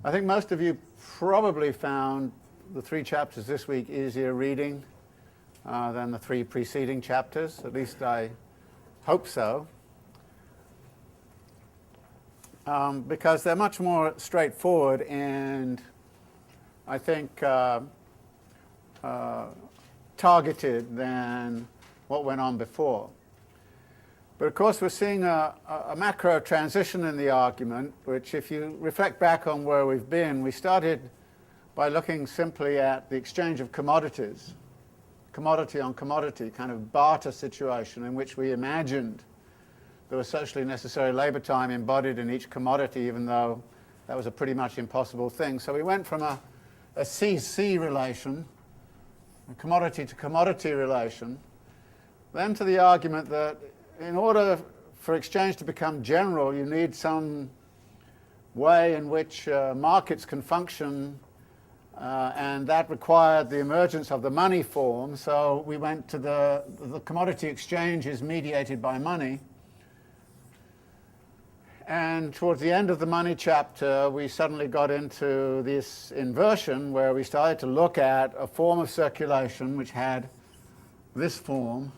I think most of you probably found the 3 chapters this week easier reading than the 3 preceding chapters. At least I hope so. Because they're much more straightforward and I think targeted than what went on before. But of course we're seeing a macro transition in the argument, which if you reflect back on where we've been, we started by looking simply at the exchange of commodities, commodity on commodity, kind of barter situation in which we imagined there was socially necessary labour time embodied in each commodity, even though that was a pretty much impossible thing. So we went from a CC relation, a commodity to commodity relation, then to the argument that in order for exchange to become general, you need some way in which markets can function, and that required the emergence of the money form. So we went to the commodity exchange is mediated by money. And towards the end of the money chapter, we suddenly got into this inversion where we started to look at a form of circulation which had this form,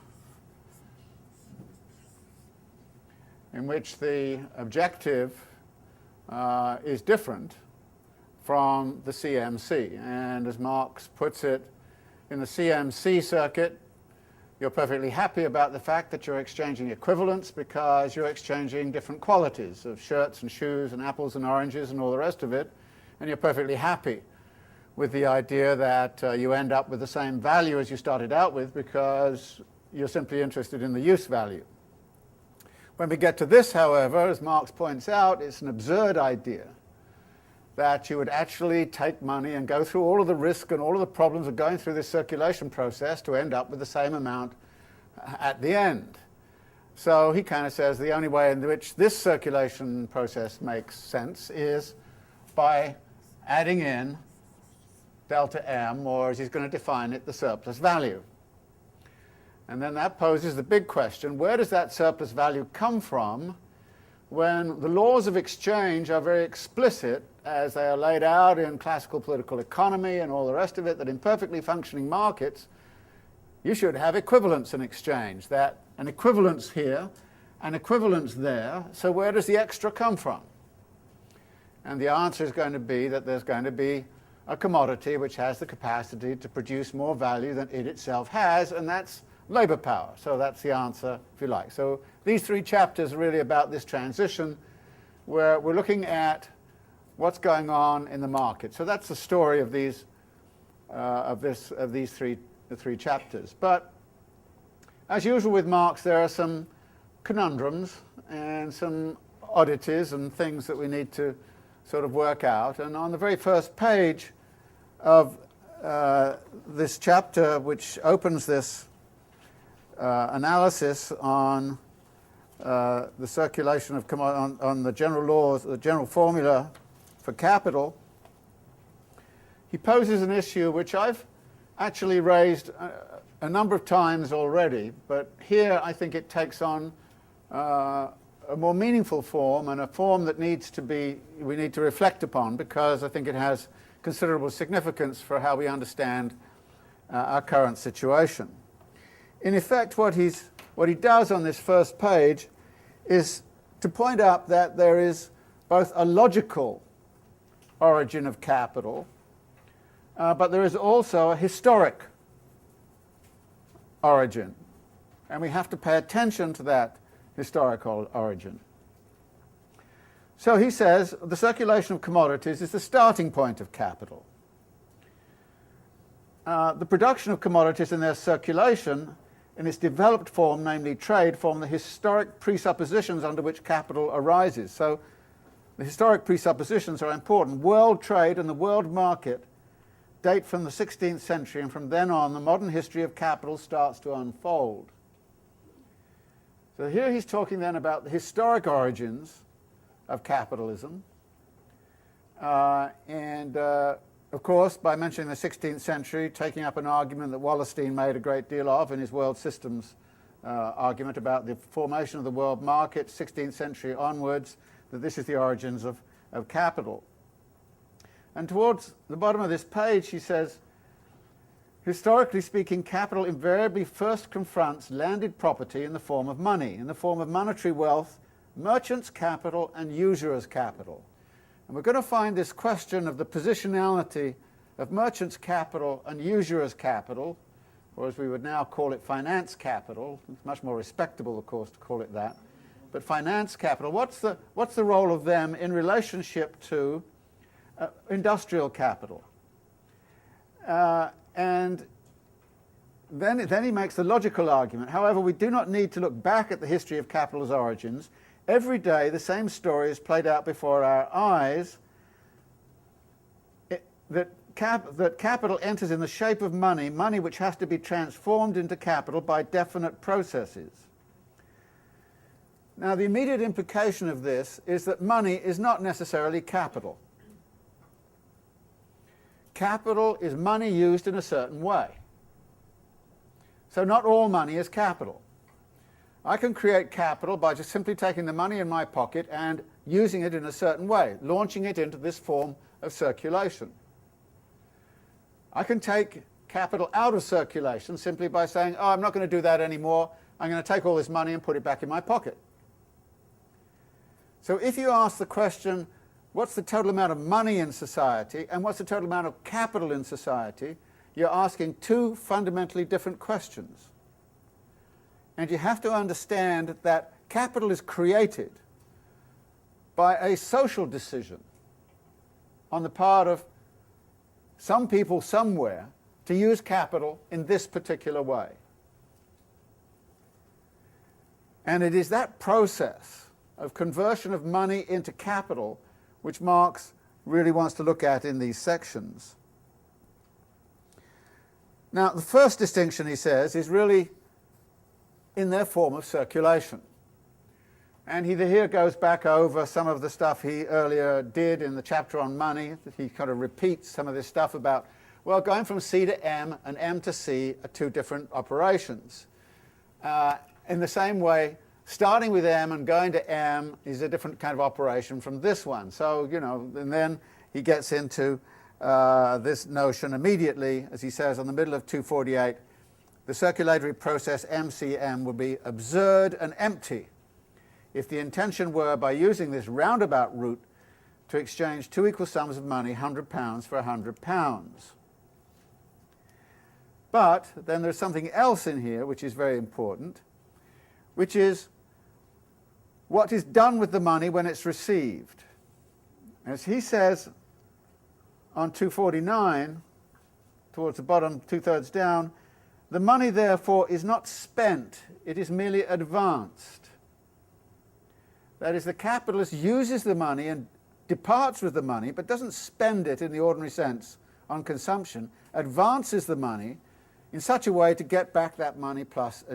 in which the objective is different from the CMC. And as Marx puts it, in the CMC circuit, you're perfectly happy about the fact that you're exchanging equivalents because you're exchanging different qualities of shirts and shoes and apples and oranges and all the rest of it, and you're perfectly happy with the idea that you end up with the same value as you started out with because you're simply interested in the use value. When we get to this, however, as Marx points out, it's an absurd idea that you would actually take money and go through all of the risk and all of the problems of going through this circulation process to end up with the same amount at the end. So he kind of says the only way in which this circulation process makes sense is by adding in delta M, or as he's going to define it, the surplus value. And then that poses the big question, where does that surplus value come from when the laws of exchange are very explicit, as they are laid out in classical political economy and all the rest of it, that in perfectly functioning markets you should have equivalence in exchange, that an equivalence here, an equivalence there, so where does the extra come from? And the answer is going to be that there's going to be a commodity which has the capacity to produce more value than it itself has, and that's labour power. So that's the answer, if you like. So these 3 chapters are really about this transition where we're looking at what's going on in the market. So that's the story of these three chapters. But as usual with Marx, there are some conundrums and some oddities and things that we need to sort of work out. And on the very first page of this chapter, which opens this analysis on the circulation of on the general laws, the general formula for capital, he poses an issue which I've actually raised a number of times already, but here I think it takes on a more meaningful form, and a form that we need to reflect upon, because I think it has considerable significance for how we understand our current situation. In effect, what he does on this first page is to point out that there is both a logical origin of capital, but there is also a historic origin, and we have to pay attention to that historical origin. So he says the circulation of commodities is the starting point of capital. The production of commodities and their circulation in its developed form, namely trade, form the historic presuppositions under which capital arises. So the historic presuppositions are important. World trade and the world market date from the 16th century, and from then on the modern history of capital starts to unfold. So here he's talking then about the historic origins of capitalism, of course, by mentioning the 16th century, taking up an argument that Wallerstein made a great deal of in his world systems argument about the formation of the world market, 16th century onwards, that this is the origins of capital. And towards the bottom of this page, he says, historically speaking, capital invariably first confronts landed property in the form of money, in the form of monetary wealth, merchants' capital and usurers' capital. And we're going to find this question of the positionality of merchants' capital and usurers' capital, or as we would now call it, finance capital. It's much more respectable, of course, to call it that. But finance capital, what's the role of them in relationship to industrial capital? And then he makes the logical argument. However, we do not need to look back at the history of capital's origins. Every day the same story is played out before our eyes, that capital enters in the shape of money, money which has to be transformed into capital by definite processes. Now, the immediate implication of this is that money is not necessarily capital. Capital is money used in a certain way. So not all money is capital. I can create capital by just simply taking the money in my pocket and using it in a certain way, launching it into this form of circulation. I can take capital out of circulation simply by saying, oh, I'm not going to do that anymore. I'm going to take all this money and put it back in my pocket. So if you ask the question, what's the total amount of money in society and what's the total amount of capital in society, you're asking two fundamentally different questions. And you have to understand that capital is created by a social decision on the part of some people somewhere to use capital in this particular way. And it is that process of conversion of money into capital which Marx really wants to look at in these sections. Now, the first distinction, he says, is really in their form of circulation. And he here goes back over some of the stuff he earlier did in the chapter on money. He kind of repeats some of this stuff about, well, going from C to M and M to C are two different operations. In the same way, starting with M and going to M is a different kind of operation from this one. So, you know, and then he gets into this notion immediately, as he says on the middle of 248, the circulatory process MCM would be absurd and empty if the intention were, by using this roundabout route, to exchange two equal sums of money, £100 for £100. But then there's something else in here which is very important, which is what is done with the money when it's received. As he says on 249, towards the bottom, two-thirds down, the money therefore is not spent, it is merely advanced. That is, the capitalist uses the money and departs with the money, but doesn't spend it in the ordinary sense on consumption, advances the money in such a way to get back that money plus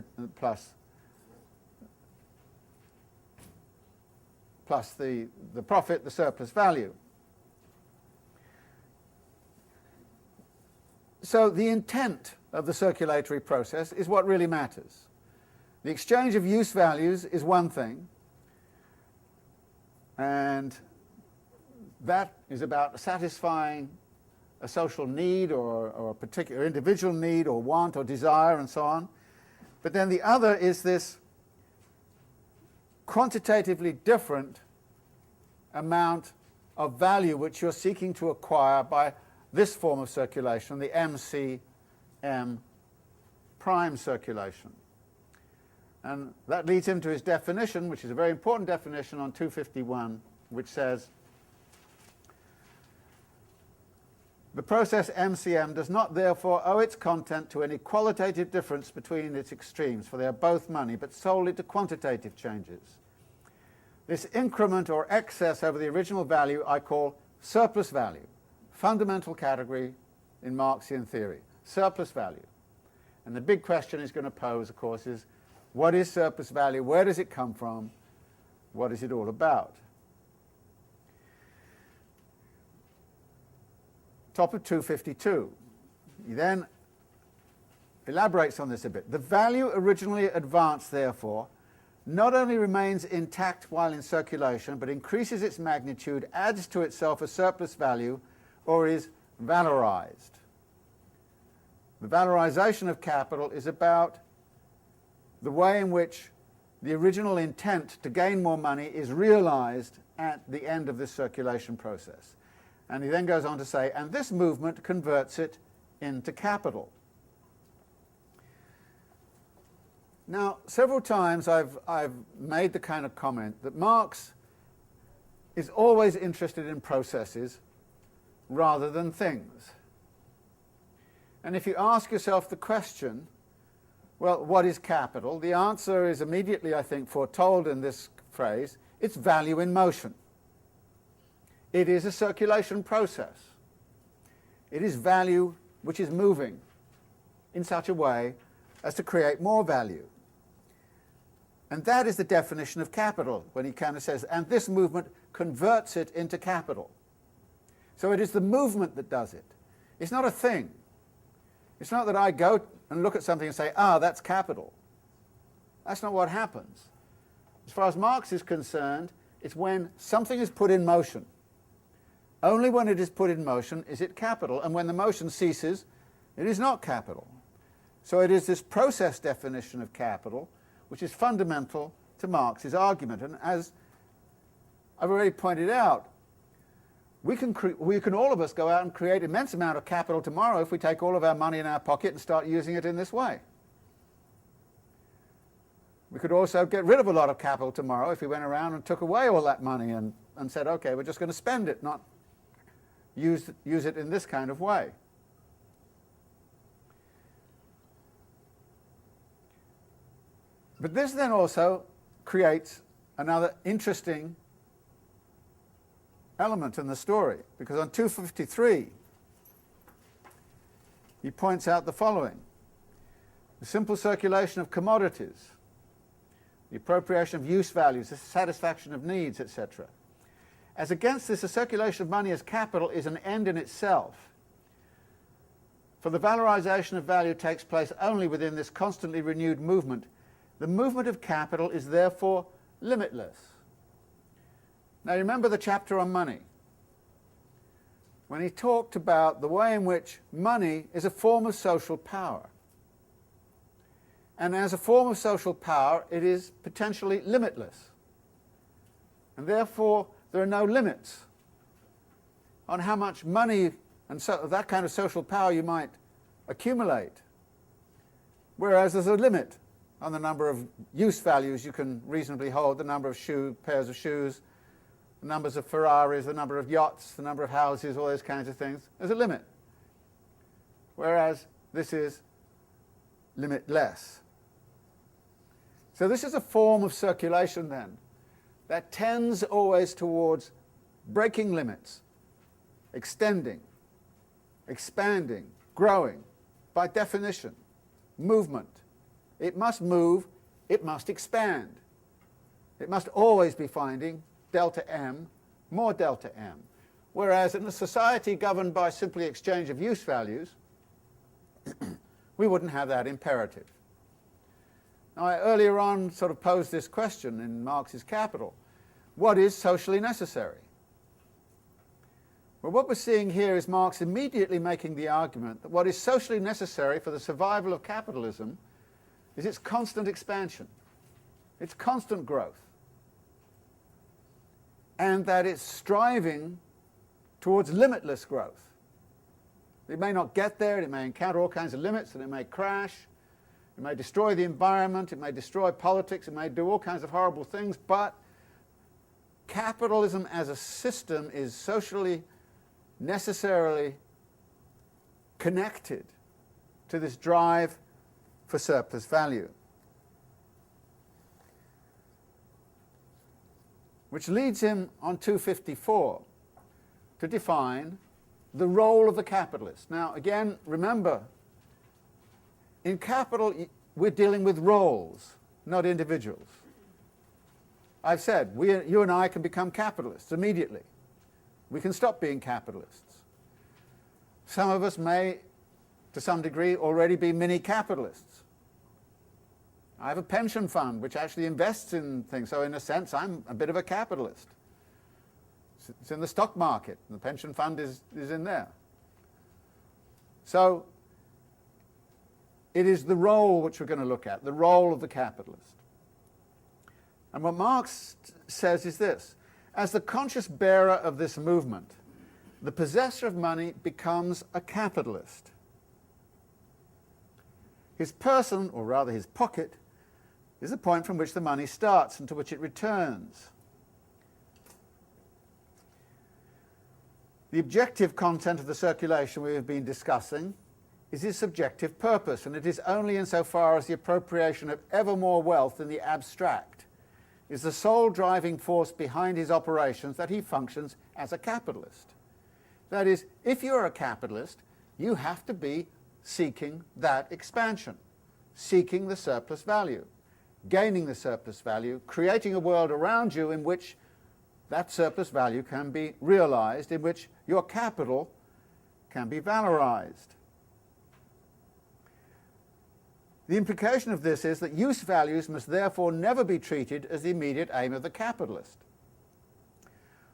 the profit, the surplus value. So the intent of the circulatory process is what really matters. The exchange of use values is one thing, and that is about satisfying a social need or a particular individual need or want or desire and so on. But then the other is this quantitatively different amount of value which you're seeking to acquire by this form of circulation, the MCM prime circulation. And that leads him to his definition, which is a very important definition on 251, which says, the process MCM does not therefore owe its content to any qualitative difference between its extremes, for they are both money, but solely to quantitative changes. This increment or excess over the original value I call surplus value, fundamental category in Marxian theory, surplus value. And the big question he's going to pose, of course, is what is surplus value? Where does it come from? What is it all about? Top of 252. He then elaborates on this a bit. The value originally advanced, therefore, not only remains intact while in circulation, but increases its magnitude, adds to itself a surplus value or is valorized. The valorization of capital is about the way in which the original intent to gain more money is realized at the end of this circulation process. And he then goes on to say, and this movement converts it into capital. Now, several times I've made the kind of comment that Marx is always interested in processes rather than things. And if you ask yourself the question, well, what is capital? The answer is immediately, I think, foretold in this phrase. It's value in motion. It is a circulation process. It is value which is moving in such a way as to create more value. And that is the definition of capital, when he kind of says, and this movement converts it into capital. So it is the movement that does it. It's not a thing. It's not that I go and look at something and say, ah, that's capital. That's not what happens. As far as Marx is concerned, it's when something is put in motion. Only when it is put in motion is it capital, and when the motion ceases, it is not capital. So it is this process definition of capital which is fundamental to Marx's argument. And as I've already pointed out, we can all of us go out and create an immense amount of capital tomorrow if we take all of our money in our pocket and start using it in this way. We could also get rid of a lot of capital tomorrow if we went around and took away all that money and said, okay, we're just going to spend it, not use it in this kind of way. But this then also creates another interesting element in the story, because on 253 he points out the following: the simple circulation of commodities, the appropriation of use values, the satisfaction of needs, etc. As against this, the circulation of money as capital is an end in itself, for the valorization of value takes place only within this constantly renewed movement. The movement of capital is therefore limitless. Now remember the chapter on money, when he talked about the way in which money is a form of social power. And as a form of social power, it is potentially limitless. And therefore, there are no limits on how much money and that kind of social power you might accumulate. Whereas there's a limit on the number of use values you can reasonably hold, the number of pairs of shoes, the numbers of Ferraris, the number of yachts, the number of houses, all those kinds of things. There's a limit. Whereas this is limitless. So this is a form of circulation then that tends always towards breaking limits, extending, expanding, growing, by definition, movement. It must move, it must expand. It must always be finding delta M, more delta M. Whereas in a society governed by simply exchange of use values, we wouldn't have that imperative. Now, I earlier on sort of posed this question in Marx's Capital. What is socially necessary? Well, what we're seeing here is Marx immediately making the argument that what is socially necessary for the survival of capitalism is its constant expansion, its constant growth, and that it's striving towards limitless growth. It may not get there, it may encounter all kinds of limits, and it may crash, it may destroy the environment, it may destroy politics, it may do all kinds of horrible things, but capitalism as a system is socially necessarily connected to this drive for surplus value. Which leads him on 254 to define the role of the capitalist. Now again, remember, in capital we're dealing with roles, not individuals. I've said, you and I can become capitalists immediately. We can stop being capitalists. Some of us may, to some degree, already be mini-capitalists. I have a pension fund which actually invests in things, so in a sense I'm a bit of a capitalist. It's in the stock market. The pension fund is in there. So it is the role which we're going to look at, the role of the capitalist. And what Marx says is this: as the conscious bearer of this movement, the possessor of money becomes a capitalist. His person, or rather his pocket, is the point from which the money starts and to which it returns. The objective content of the circulation we have been discussing is his subjective purpose, and it is only insofar as the appropriation of ever more wealth in the abstract is the sole driving force behind his operations that he functions as a capitalist. That is, if you're a capitalist, you have to be seeking that expansion, seeking the surplus value, gaining the surplus value, creating a world around you in which that surplus value can be realized, in which your capital can be valorized. The implication of this is that use values must therefore never be treated as the immediate aim of the capitalist,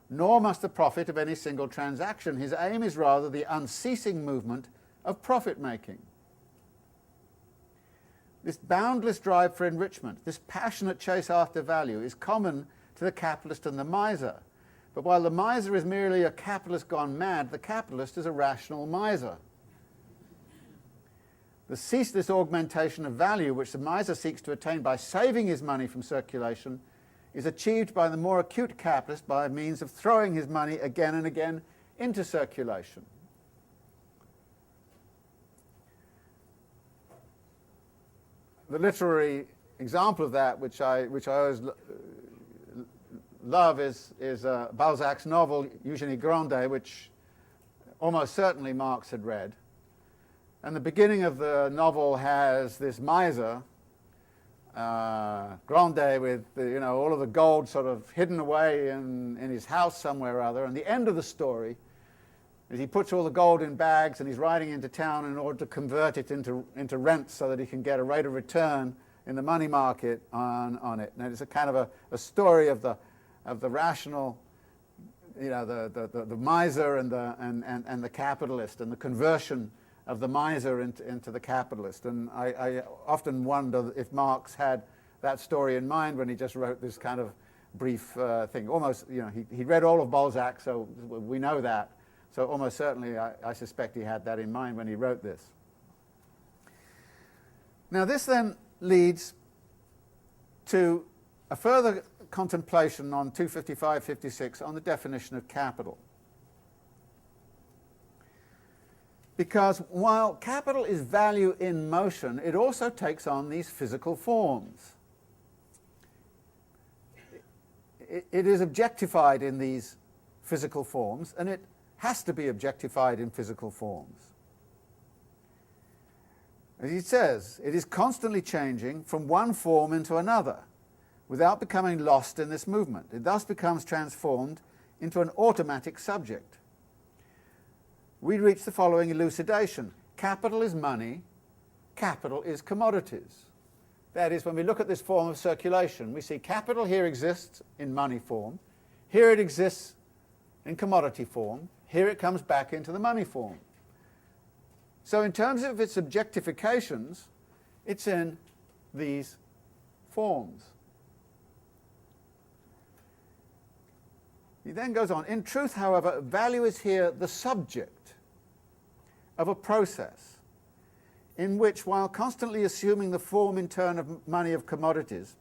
nor must the profit of any single transaction. His aim is rather the unceasing movement of profit-making. This boundless drive for enrichment, this passionate chase after value, is common to the capitalist and the miser. But while the miser is merely a capitalist gone mad, the capitalist is a rational miser. The ceaseless augmentation of value which the miser seeks to attain by saving his money from circulation is achieved by the more acute capitalist by means of throwing his money again and again into circulation. The literary example of that, which I always love, is Balzac's novel Eugénie Grandet, which almost certainly Marx had read. And the beginning of the novel has this miser, Grandet, with all of the gold sort of hidden away in his house somewhere or other. And the end of the story is he puts all the gold in bags and he's riding into town in order to convert it into rent so that he can get a rate of return in the money market on it. And it's a kind of a story of the rational, the miser and the capitalist, and the conversion of the miser into the capitalist. And I often wonder if Marx had that story in mind when he just wrote this kind of brief thing. Almost, he read all of Balzac, so we know that. So almost certainly I suspect he had that in mind when he wrote this. Now this then leads to a further contemplation on 255-56 on the definition of capital. Because while capital is value in motion, it also takes on these physical forms. It is objectified in these physical forms, and it has to be objectified in physical forms. As he says, it is constantly changing from one form into another without becoming lost in this movement. It thus becomes transformed into an automatic subject. We reach the following elucidation: capital is money, capital is commodities. That is, when we look at this form of circulation, we see capital here exists in money form, here it exists in commodity form, here it comes back into the money form. So in terms of its objectifications, it's in these forms. He then goes on, in truth, however, value is here the subject of a process in which, while constantly assuming the form in turn of money of commodities,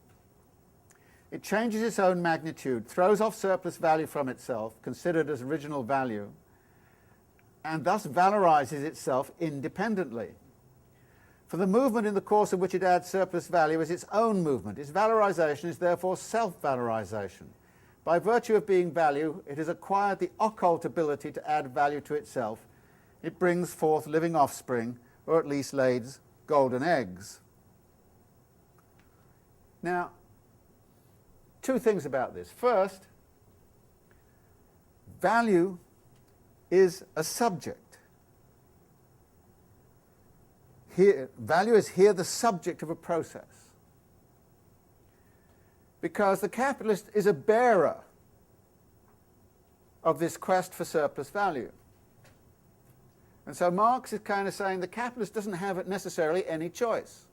it changes its own magnitude, throws off surplus value from itself, considered as original value, and thus valorizes itself independently. For the movement in the course of which it adds surplus value is its own movement. Its valorization is therefore self-valorization. By virtue of being value, it has acquired the occult ability to add value to itself. It brings forth living offspring, or at least lays golden eggs. Now, two things about this. First, value is a subject. Here, value is here the subject of a process. Because the capitalist is a bearer of this quest for surplus value. And so Marx is kind of saying the capitalist doesn't have necessarily any choice.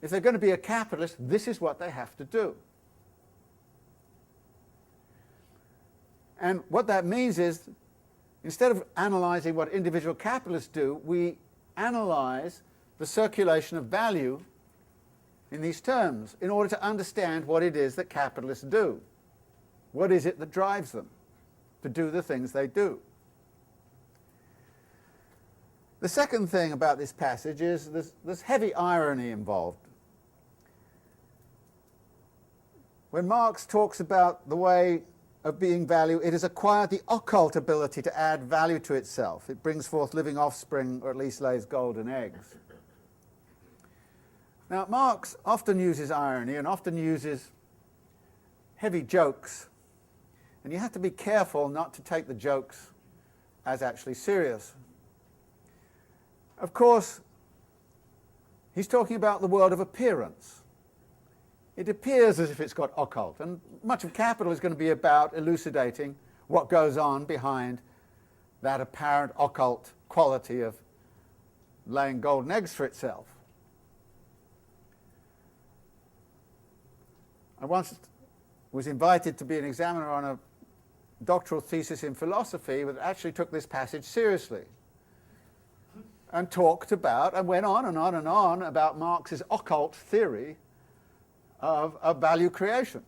If they're going to be a capitalist, this is what they have to do. And what that means is, instead of analysing what individual capitalists do, we analyse the circulation of value in these terms in order to understand what it is that capitalists do. What is it that drives them to do the things they do? The second thing about this passage is there's heavy irony involved. When Marx talks about the way of being value, it has acquired the occult ability to add value to itself. It brings forth living offspring, or at least lays golden eggs. Now, Marx often uses irony and often uses heavy jokes, and you have to be careful not to take the jokes as actually serious. Of course, he's talking about the world of appearance. It appears as if it's got occult, and much of Capital is going to be about elucidating what goes on behind that apparent occult quality of laying golden eggs for itself. I once was invited to be an examiner on a doctoral thesis in philosophy that actually took this passage seriously and talked about, and went on and on and on about Marx's occult theory of value creation.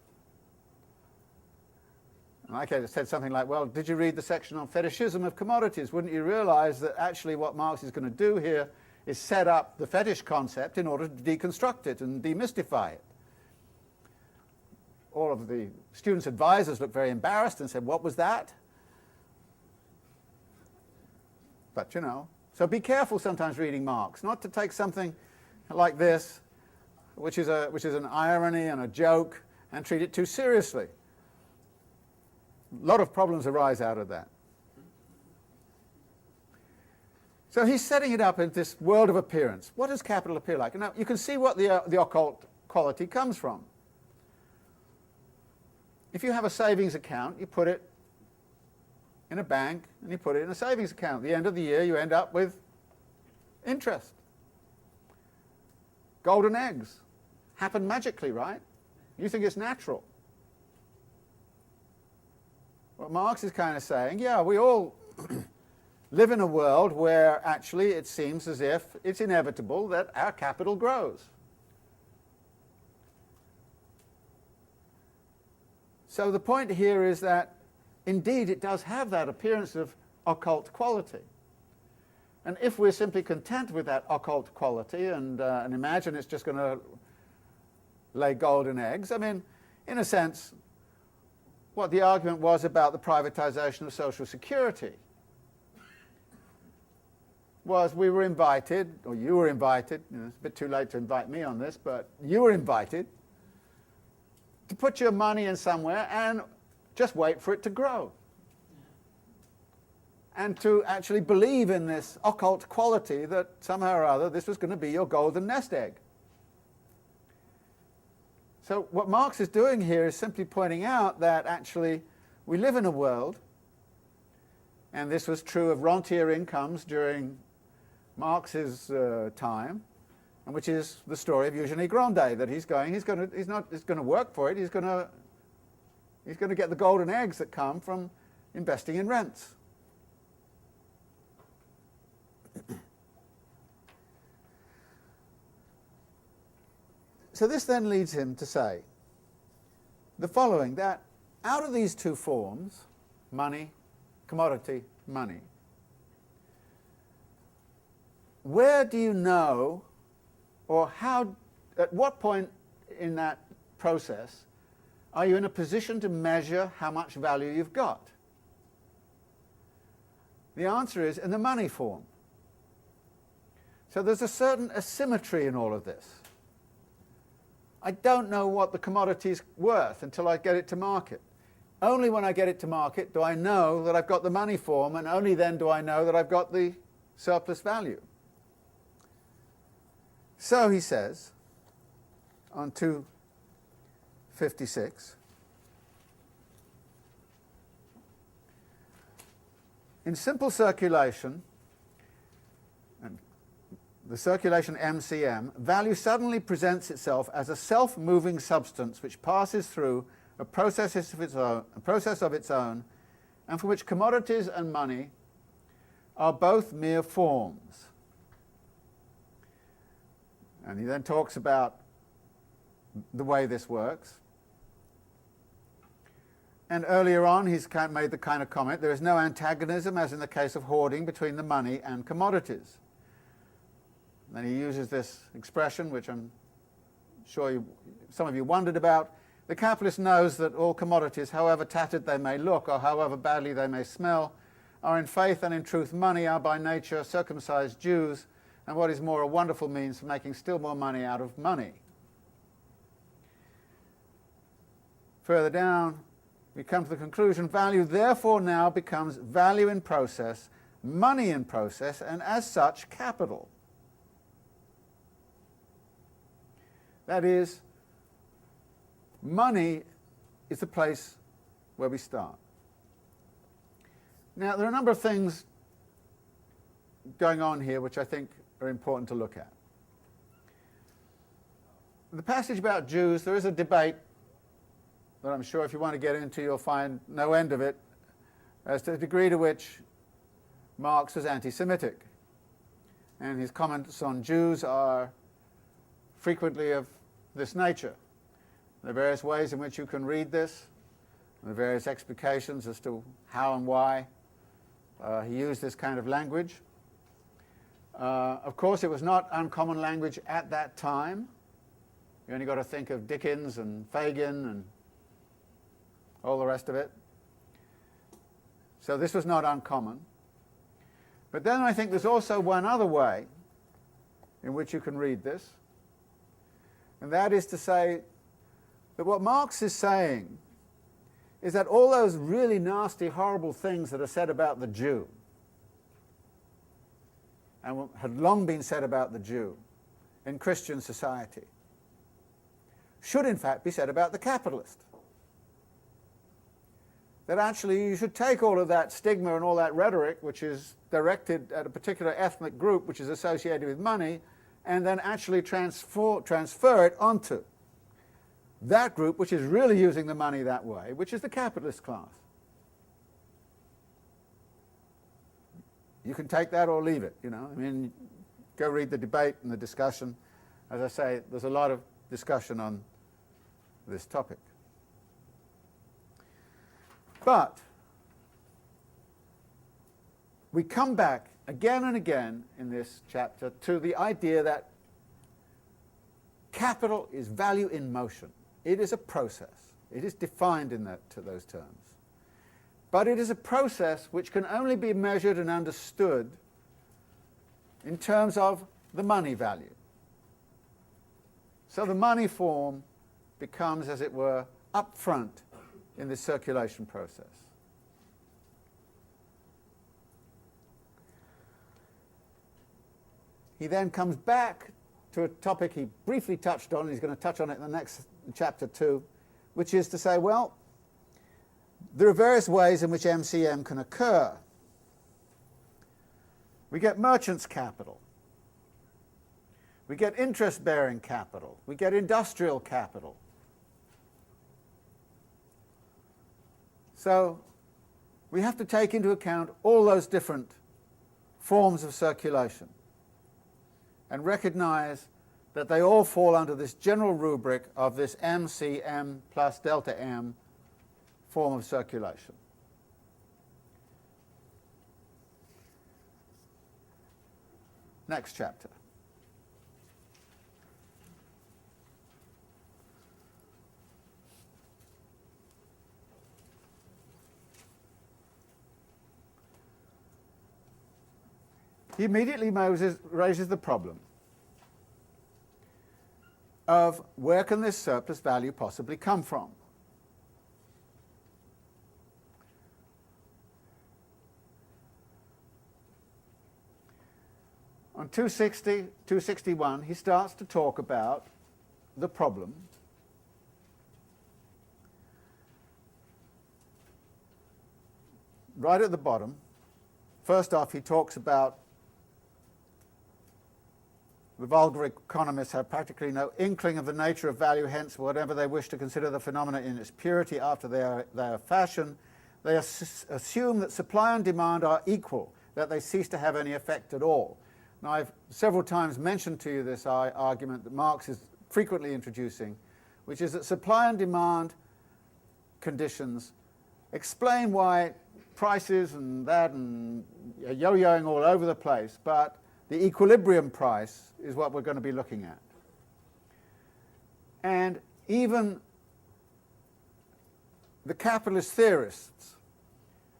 And I said something like, well, did you read the section on fetishism of commodities? Wouldn't you realize that actually what Marx is going to do here is set up the fetish concept in order to deconstruct it and demystify it? All of the students' advisors looked very embarrassed and said, what was that? But, you know, so be careful sometimes reading Marx, not to take something like this, which is an irony and a joke, and treat it too seriously. A lot of problems arise out of that. So he's setting it up in this world of appearance. What does capital appear like? Now, you can see what the occult quality comes from. If you have a savings account, you put it in a bank and you put it in a savings account. At the end of the year, you end up with interest. Golden eggs happen magically, right? You think it's natural. What Marx is kind of saying, yeah, we all live in a world where actually it seems as if it's inevitable that our capital grows. So the point here is that indeed it does have that appearance of occult quality. And if we're simply content with that occult quality and imagine it's just going to lay golden eggs, I mean, in a sense, what the argument was about the privatization of Social Security was we were invited, or you were invited, you know, it's a bit too late to invite me on this, but you were invited to put your money in somewhere and just wait for it to grow. And to actually believe in this occult quality that somehow or other this was going to be your golden nest egg. So what Marx is doing here is simply pointing out that actually we live in a world, and this was true of rentier incomes during Marx's time, and which is the story of Eugène Grandet, that he's not going to work for it, he's going to get the golden eggs that come from investing in rents. So this then leads him to say the following, that out of these two forms, money, commodity, money, where do you know, or how, at what point in that process are you in a position to measure how much value you've got? The answer is in the money form. So there's a certain asymmetry in all of this. I don't know what the commodity's worth until I get it to market. Only when I get it to market do I know that I've got the money form, and only then do I know that I've got the surplus value. So he says on 256, in simple circulation, and the circulation MCM, value suddenly presents itself as a self-moving substance which passes through a process of its own, and for which commodities and money are both mere forms. And he then talks about the way this works. And earlier on he's made the kind of comment, there is no antagonism, as in the case of hoarding, between the money and commodities. And then he uses this expression, which I'm sure some of you wondered about. The capitalist knows that all commodities, however tattered they may look or however badly they may smell, are in faith and in truth money, are by nature circumcised Jews, and what is more, a wonderful means for making still more money out of money. Further down, we come to the conclusion, value therefore now becomes value in process, money in process, and as such, capital. That is, money is the place where we start. Now, there are a number of things going on here which I think are important to look at. The passage about Jews, there is a debate that I'm sure if you want to get into you'll find no end of it, as to the degree to which Marx was anti-Semitic. And his comments on Jews are frequently of this nature. There are various ways in which you can read this, and the various explications as to how and why he used this kind of language. Of course, it was not uncommon language at that time. You only got to think of Dickens and Fagin and all the rest of it. So this was not uncommon. But then I think there's also one other way in which you can read this, and that is to say that what Marx is saying is that all those really nasty, horrible things that are said about the Jew, and had long been said about the Jew in Christian society, should in fact be said about the capitalist. That actually you should take all of that stigma and all that rhetoric which is directed at a particular ethnic group which is associated with money, and then actually transfer it onto that group which is really using the money that way, which is the capitalist class. You can take that or leave it, you know. I mean, go read the debate and the discussion. As I say, there's a lot of discussion on this topic. But we come back again and again in this chapter to the idea that capital is value in motion. It is a process. It is defined in those terms. But it is a process which can only be measured and understood in terms of the money value. So the money form becomes, as it were, up front in the circulation process. He then comes back to a topic he briefly touched on, and he's going to touch on it in the next chapter too, which is to say, well, there are various ways in which MCM can occur. We get merchants' capital. We get interest-bearing capital. We get industrial capital. So we have to take into account all those different forms of circulation and recognize that they all fall under this general rubric of this MCM plus delta M form of circulation. Next chapter. He immediately raises the problem of where can this surplus value possibly come from? On 260, 261, he starts to talk about the problem right at the bottom. First off, he talks about the vulgar economists have practically no inkling of the nature of value, hence whatever they wish to consider the phenomena in its purity after their fashion, they assume that supply and demand are equal, that they cease to have any effect at all. Now, I've several times mentioned to you this argument that Marx is frequently introducing, which is that supply and demand conditions explain why prices and that and yo-yoing all over the place, but the equilibrium price is what we're going to be looking at. And even the capitalist theorists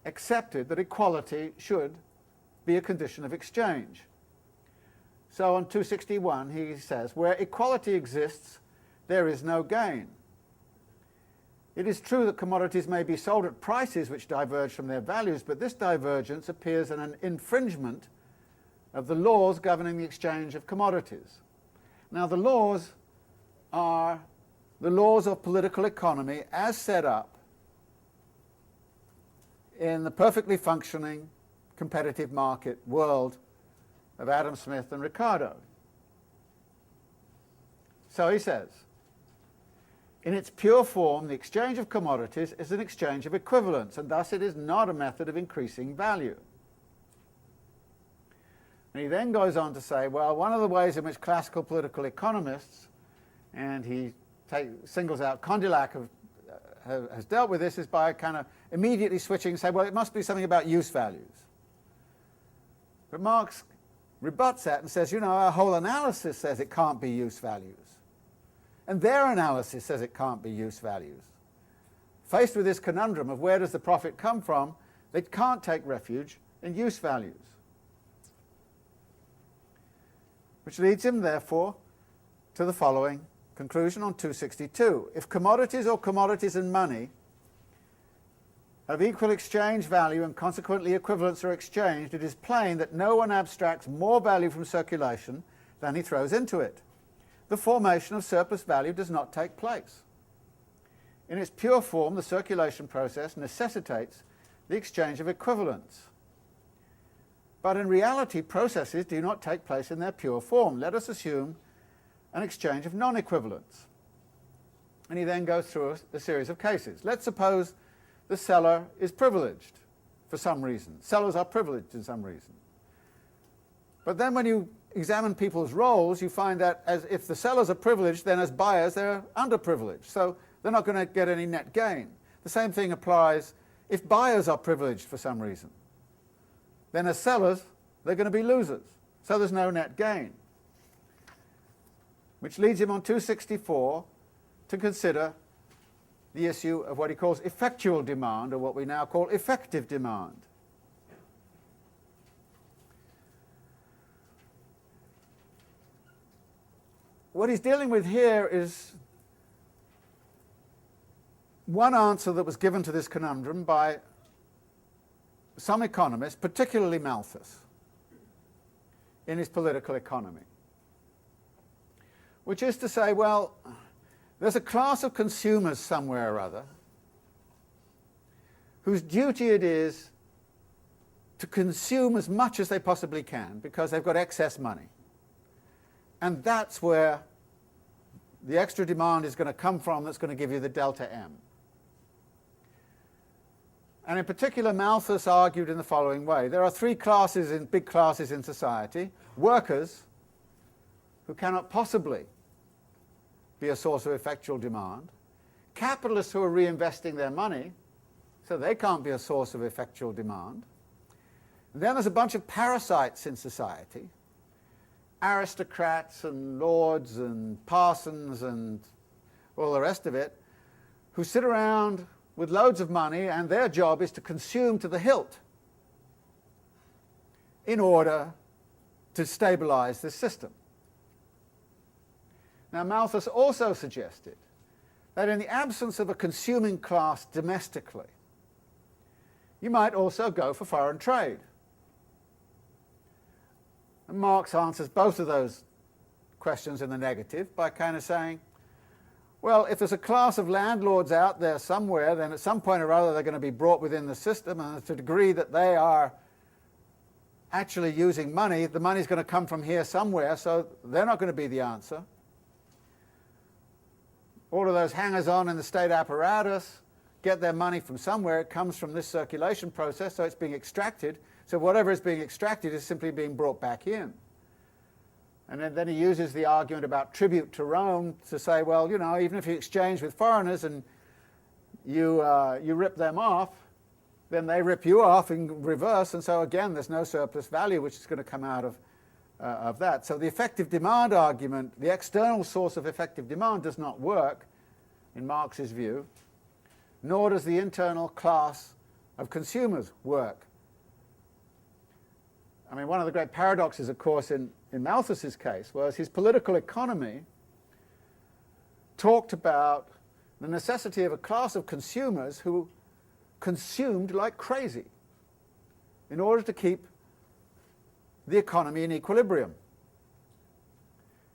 accepted that equality should be a condition of exchange. So on 261 he says, where equality exists, there is no gain. It is true that commodities may be sold at prices which diverge from their values, but this divergence appears in an infringement of the laws governing the exchange of commodities. Now, the laws are the laws of political economy as set up in the perfectly functioning competitive market world of Adam Smith and Ricardo. So he says, in its pure form, the exchange of commodities is an exchange of equivalents, and thus it is not a method of increasing value. And he then goes on to say, well, one of the ways in which classical political economists, and he singles out Condillac, has dealt with this, is by kind of immediately switching and say, well, it must be something about use values. But Marx rebuts that and says, you know, our whole analysis says it can't be use values. And their analysis says it can't be use values. Faced with this conundrum of where does the profit come from, they can't take refuge in use values. Which leads him, therefore, to the following conclusion on 262. If commodities or commodities and money have equal exchange value and consequently equivalents are exchanged, it is plain that no one abstracts more value from circulation than he throws into it. The formation of surplus value does not take place. In its pure form, the circulation process necessitates the exchange of equivalents. But in reality, processes do not take place in their pure form. Let us assume an exchange of non-equivalents. And he then goes through a series of cases. Let's suppose the seller is privileged for some reason. Sellers are privileged in some reason. But then when you examine people's roles, you find that as if the sellers are privileged, then as buyers they're underprivileged. So they're not going to get any net gain. The same thing applies if buyers are privileged for some reason. Then as sellers, they're going to be losers. So there's no net gain. Which leads him on 264 to consider the issue of what he calls effectual demand, or what we now call effective demand. What he's dealing with here is one answer that was given to this conundrum by some economists, particularly Malthus, in his political economy, which is to say, well, there's a class of consumers somewhere or other whose duty it is to consume as much as they possibly can because they've got excess money. And that's where the extra demand is going to come from that's going to give you the delta M. And in particular, Malthus argued in the following way. There are three classes, big classes in society. Workers, who cannot possibly be a source of effectual demand. Capitalists who are reinvesting their money, so they can't be a source of effectual demand. And then there's a bunch of parasites in society. Aristocrats and lords and parsons and all the rest of it, who sit around with loads of money and their job is to consume to the hilt in order to stabilize this system. Now, Malthus also suggested that in the absence of a consuming class domestically, you might also go for foreign trade. And Marx answers both of those questions in the negative by kind of saying, well, if there's a class of landlords out there somewhere, then at some point or other they're going to be brought within the system, and to the degree that they are actually using money, the money's going to come from here somewhere, so they're not going to be the answer. All of those hangers-on in the state apparatus get their money from somewhere. It comes from this circulation process, so it's being extracted. So whatever is being extracted is simply being brought back in. And then he uses the argument about tribute to Rome to say, well, you know, even if you exchange with foreigners and you rip them off, then they rip you off in reverse, and so again there's no surplus value which is going to come out of that. So the effective demand argument, the external source of effective demand, does not work in Marx's view, nor does the internal class of consumers work. I mean, one of the great paradoxes, of course, in Malthus's case was his political economy talked about the necessity of a class of consumers who consumed like crazy in order to keep the economy in equilibrium.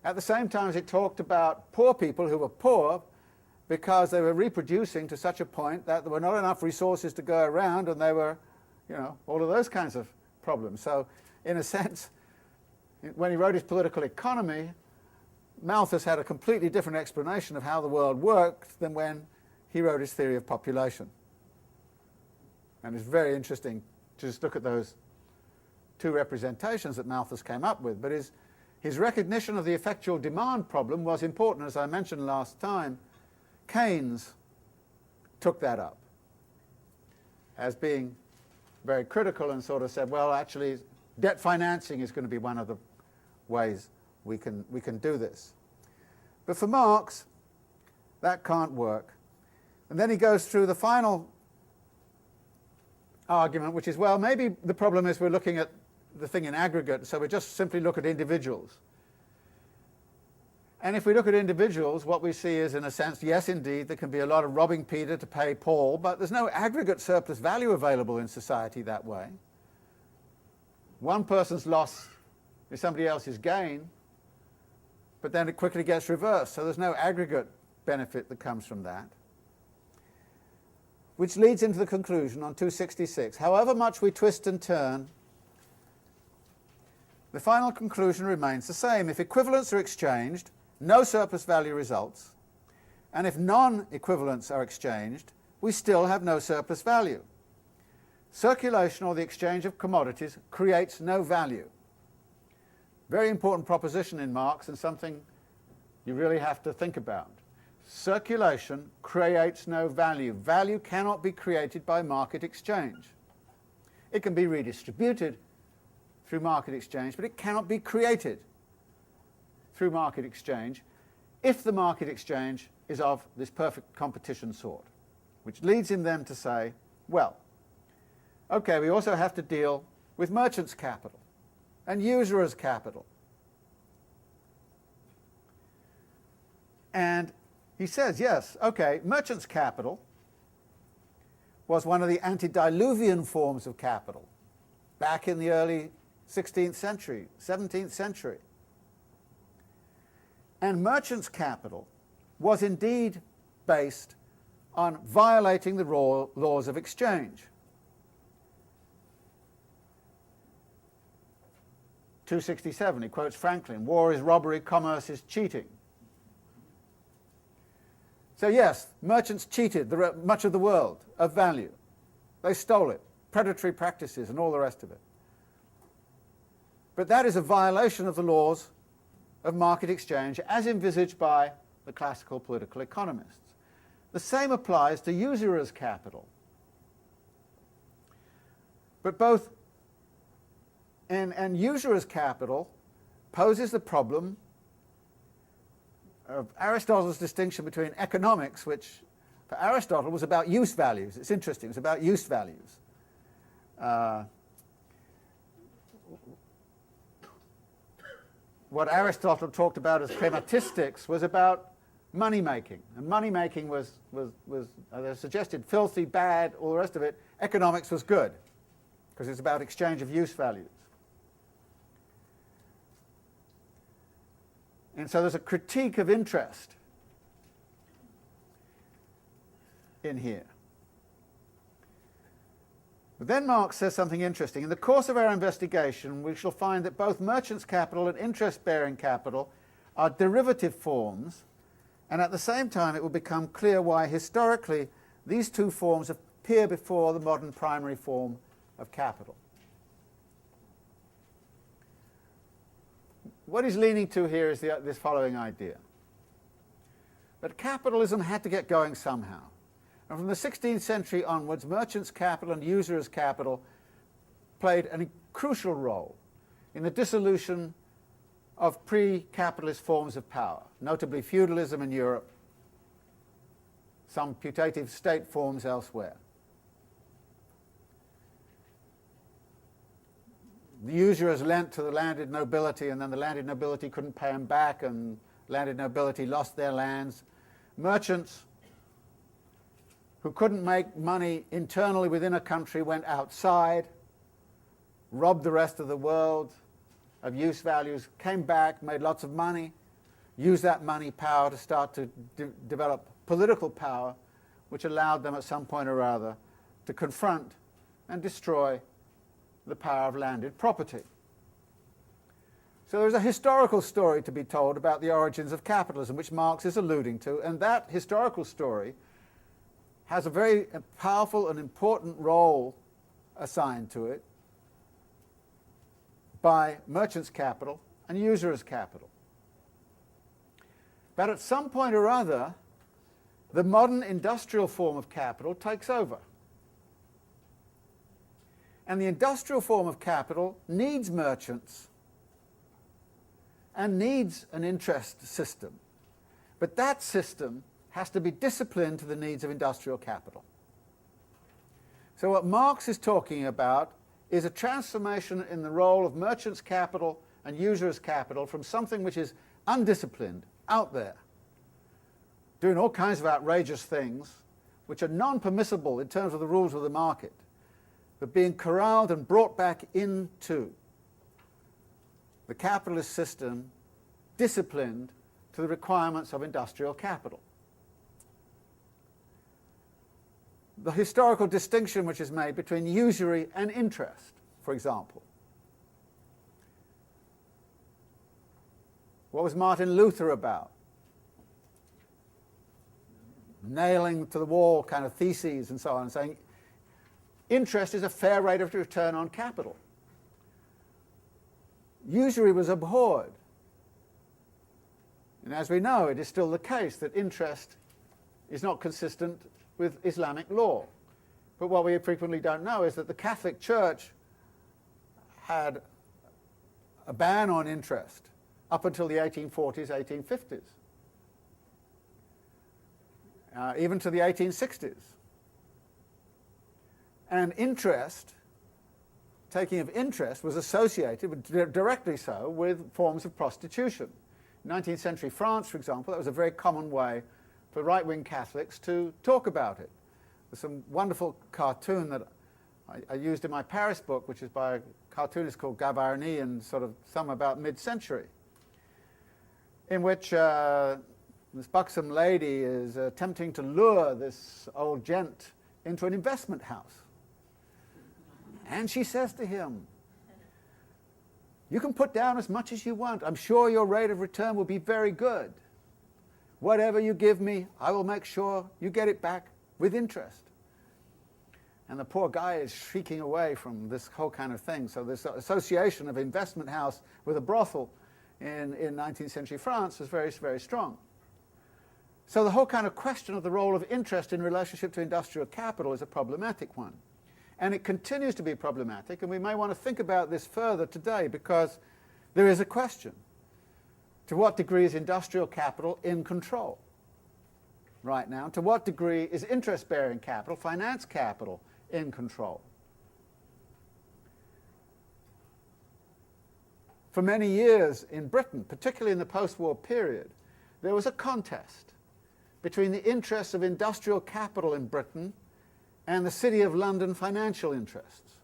At the same time as it talked about poor people who were poor because they were reproducing to such a point that there were not enough resources to go around, and they were, you know, all of those kinds of problems. So in a sense, when he wrote his political economy, Malthus had a completely different explanation of how the world worked than when he wrote his theory of population. And it's very interesting to just look at those two representations that Malthus came up with. But his recognition of the effectual demand problem was important. As I mentioned last time, Keynes took that up as being very critical and sort of said, well, actually, debt financing is going to be one of the ways we can do this. But for Marx, that can't work. And then he goes through the final argument, which is, well, maybe the problem is we're looking at the thing in aggregate, so we just simply look at individuals. And if we look at individuals, what we see is, in a sense, yes, indeed, there can be a lot of robbing Peter to pay Paul, but there's no aggregate surplus value available in society that way. One person's loss is somebody else's gain, but then it quickly gets reversed, so there's no aggregate benefit that comes from that. Which leads into the conclusion on 266. However much we twist and turn, the final conclusion remains the same. If equivalents are exchanged, no surplus value results, and if non-equivalents are exchanged, we still have no surplus value. Circulation, or the exchange of commodities, creates no value. Very important proposition in Marx, and something you really have to think about. Circulation creates no value. Value cannot be created by market exchange. It can be redistributed through market exchange, but it cannot be created through market exchange if the market exchange is of this perfect competition sort, which leads him then to say, well, okay, we also have to deal with merchants' capital and usurers' capital. And he says, yes, okay, merchants' capital was one of the antediluvian forms of capital back in the early 16th century, 17th century. And merchants' capital was indeed based on violating the laws of exchange. 267, he quotes Franklin, war is robbery, commerce is cheating. So yes, merchants cheated much of the world of value. They stole it, predatory practices and all the rest of it. But that is a violation of the laws of market exchange as envisaged by the classical political economists. The same applies to usurers' capital. But both and usurers' capital poses the problem of Aristotle's distinction between economics, which for Aristotle was about use values. It's interesting, it's about use values. What Aristotle talked about as thematistics was about money making, and money making was they suggested filthy, bad, all the rest of it. Economics was good because it's about exchange of use values. And so there's a critique of interest in here. But then Marx says something interesting. In the course of our investigation, we shall find that both merchants' capital and interest-bearing capital are derivative forms, and at the same time it will become clear why historically these two forms appear before the modern primary form of capital. What he's leaning to here is this following idea. That capitalism had to get going somehow. And from the 16th century onwards, merchants' capital and usurers' capital played a crucial role in the dissolution of pre-capitalist forms of power, notably feudalism in Europe, some putative state forms elsewhere. The usurers lent to the landed nobility, and then the landed nobility couldn't pay them back, and landed nobility lost their lands. Merchants who couldn't make money internally within a country went outside, robbed the rest of the world of use values, came back, made lots of money, used that money power to start to develop political power, which allowed them at some point or other to confront and destroy the power of landed property. So there's a historical story to be told about the origins of capitalism, which Marx is alluding to, and that historical story has a very powerful and important role assigned to it by merchants' capital and usurers' capital. But at some point or other, the modern industrial form of capital takes over. And the industrial form of capital needs merchants and needs an interest system. But that system has to be disciplined to the needs of industrial capital. So what Marx is talking about is a transformation in the role of merchants' capital and usurers' capital from something which is undisciplined, out there, doing all kinds of outrageous things which are non-permissible in terms of the rules of the market, but being corralled and brought back into the capitalist system, disciplined to the requirements of industrial capital. The historical distinction which is made between usury and interest, for example. What was Martin Luther about? Nailing to the wall kind of theses and so on, saying interest is a fair rate of return on capital. Usury was abhorred. And as we know, it is still the case that interest is not consistent with Islamic law. But what we frequently don't know is that the Catholic Church had a ban on interest up until the 1840s, 1850s, even to the 1860s. And interest, taking of interest, was associated, directly so, with forms of prostitution. In 19th century France, for example, that was a very common way for right-wing Catholics to talk about it. There's some wonderful cartoon that I used in my Paris book, which is by a cartoonist called Gavarni, and sort of some about mid-century, in which this buxom lady is attempting to lure this old gent into an investment house. And she says to him, "You can put down as much as you want. I'm sure your rate of return will be very good. Whatever you give me, I will make sure you get it back with interest." And the poor guy is shrieking away from this whole kind of thing. So this association of investment house with a brothel in 19th century France was very, very strong. So the whole kind of question of the role of interest in relationship to industrial capital is a problematic one. And it continues to be problematic, and we may want to think about this further today, because there is a question. To what degree is industrial capital in control right now? To what degree is interest-bearing capital, finance capital, in control? For many years in Britain, particularly in the post-war period, there was a contest between the interests of industrial capital in Britain and the City of London financial interests.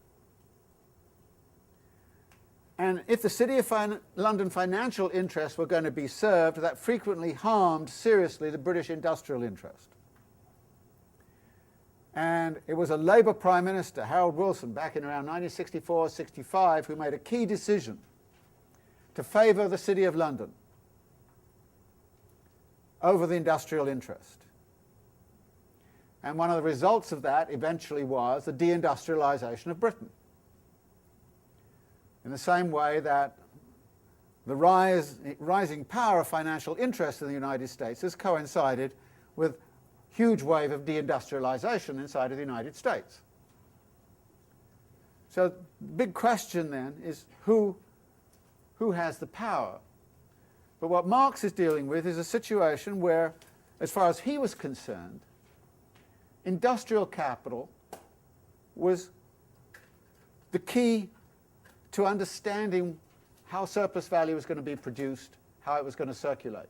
And if the City of London financial interests were going to be served, that frequently harmed seriously the British industrial interest. And it was a Labour Prime Minister, Harold Wilson, back in around 1964-65, who made a key decision to favour the City of London over the industrial interest. And one of the results of that eventually was the deindustrialisation of Britain. In the same way that the rising power of financial interest in the United States has coincided with huge wave of deindustrialization inside of the United States. So the big question then is who has the power? But what Marx is dealing with is a situation where, as far as he was concerned, industrial capital was the key to understanding how surplus value was going to be produced, how it was going to circulate.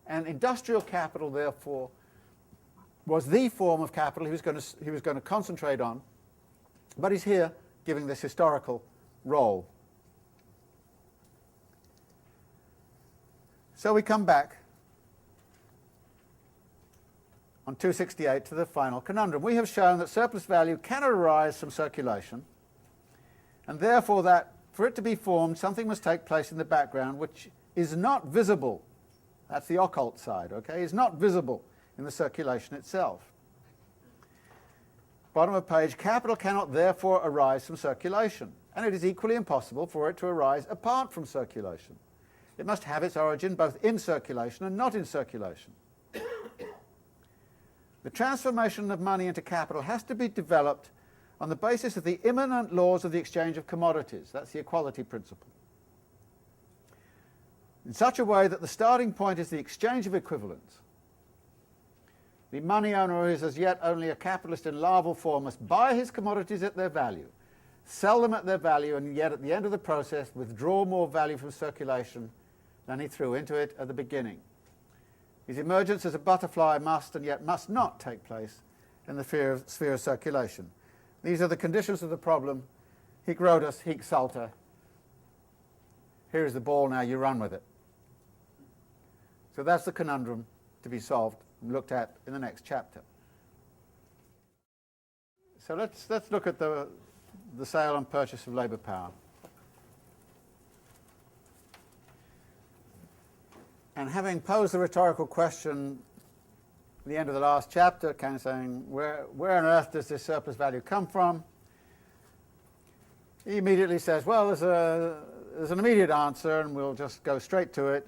And industrial capital, therefore, was the form of capital he was going to concentrate on, but he's here giving this historical role. So we come back on 268 to the final conundrum. We have shown that surplus value cannot arise from circulation, and therefore that for it to be formed, something must take place in the background which is not visible. That's the occult side, okay? Is not visible in the circulation itself. Bottom of page, capital cannot therefore arise from circulation, and it is equally impossible for it to arise apart from circulation. It must have its origin both in circulation and not in circulation. The transformation of money into capital has to be developed on the basis of the immanent laws of the exchange of commodities. That's the equality principle. In such a way that the starting point is the exchange of equivalents. The money owner who is as yet only a capitalist in larval form must buy his commodities at their value, sell them at their value, and yet at the end of the process withdraw more value from circulation than he threw into it at the beginning. His emergence as a butterfly must and yet must not take place in the sphere of circulation. These are the conditions of the problem. Hic Rhodus, hic salta. Here is the ball, now you run with it. So that's the conundrum to be solved and looked at in the next chapter. So let's look at the sale and purchase of labour power. And having posed the rhetorical question at the end of the last chapter, kind of saying, where on earth does this surplus value come from? He immediately says, well, there's an immediate answer, and we'll just go straight to it.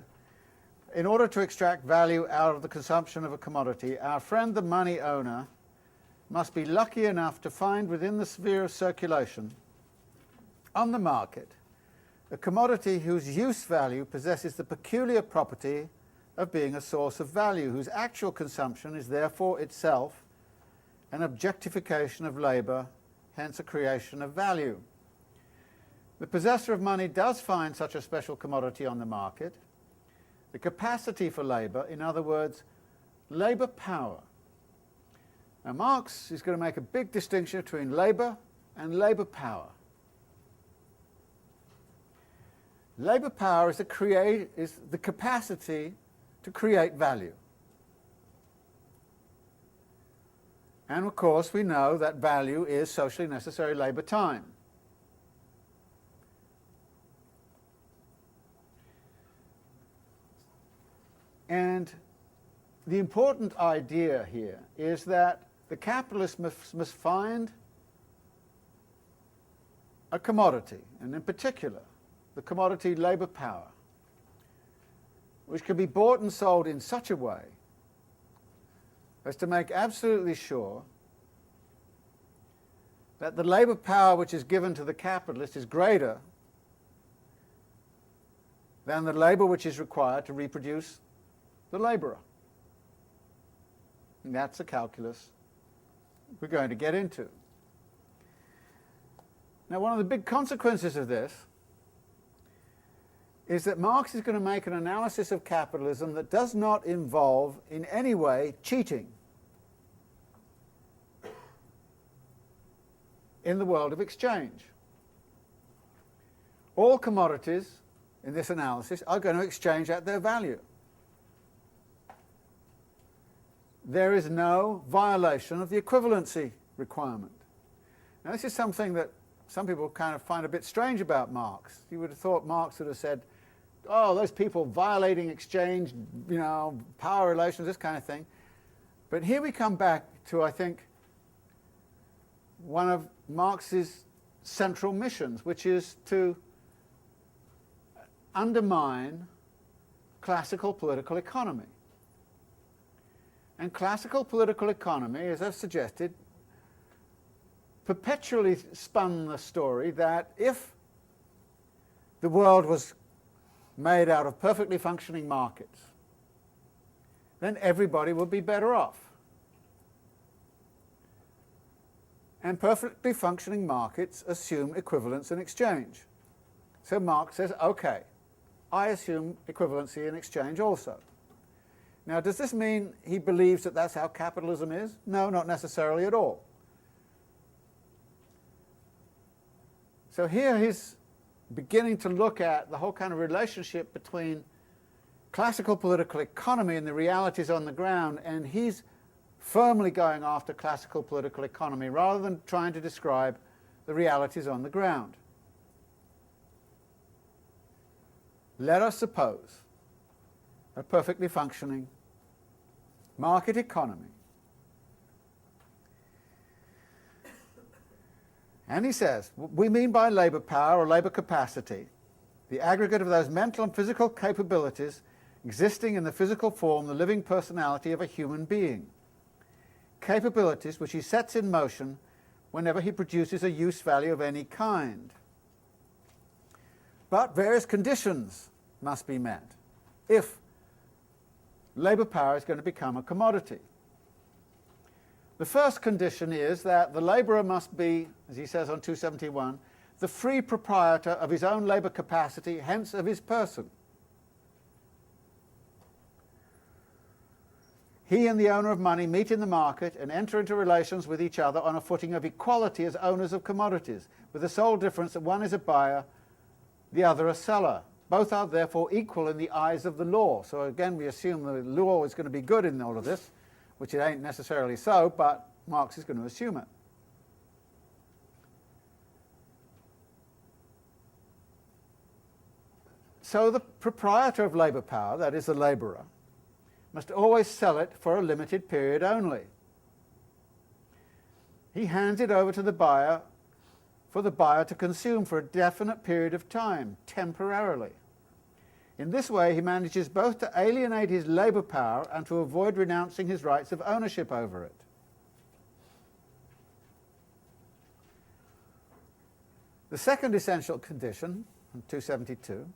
In order to extract value out of the consumption of a commodity, our friend the money owner must be lucky enough to find within the sphere of circulation, on the market, a commodity whose use value possesses the peculiar property of being a source of value, whose actual consumption is therefore itself an objectification of labour, hence a creation of value. The possessor of money does find such a special commodity on the market. The capacity for labour, in other words, labour power. Now Marx is going to make a big distinction between labour and labour power. Labour power is the capacity to create value. And of course we know that value is socially necessary labour time. And the important idea here is that the capitalist must find a commodity, and in particular the commodity labour power, which can be bought and sold in such a way as to make absolutely sure that the labour power which is given to the capitalist is greater than the labour which is required to reproduce the labourer. And that's the calculus we're going to get into. Now, one of the big consequences of this is that Marx is going to make an analysis of capitalism that does not involve in any way cheating in the world of exchange. All commodities in this analysis are going to exchange at their value. there is no violation of the equivalency requirement. Now this is something that some people kind of find a bit strange about Marx. You would have thought Marx would have said, oh, those people violating exchange, power relations, this kind of thing. But here we come back to, I think, one of Marx's central missions, which is to undermine classical political economy. And classical political economy, as I've suggested, perpetually spun the story that if the world was made out of perfectly functioning markets, then everybody would be better off. And perfectly functioning markets assume equivalence and exchange. So Marx says, okay, I assume equivalency and exchange also. Now, does this mean he believes that that's how capitalism is? No, not necessarily at all. So here he's beginning to look at the whole kind of relationship between classical political economy and the realities on the ground, and he's firmly going after classical political economy rather than trying to describe the realities on the ground. Let us suppose a perfectly functioning market economy. And he says, we mean by labour power or labour capacity the aggregate of those mental and physical capabilities existing in the physical form, the living personality of a human being. Capabilities which he sets in motion whenever he produces a use value of any kind. But various conditions must be met if labour power is going to become a commodity. The first condition is that the labourer must be, as he says on 271, the free proprietor of his own labour capacity, hence of his person. He and the owner of money meet in the market and enter into relations with each other on a footing of equality as owners of commodities, with the sole difference that one is a buyer, the other a seller. Both are therefore equal in the eyes of the law. So again, we assume the law is going to be good in all of this, which it ain't necessarily so, but Marx is going to assume it. So the proprietor of labour power, that is the labourer, must always sell it for a limited period only. He hands it over to the buyer for the buyer to consume for a definite period of time, temporarily. In this way, he manages both to alienate his labour power and to avoid renouncing his rights of ownership over it. The second essential condition, 272,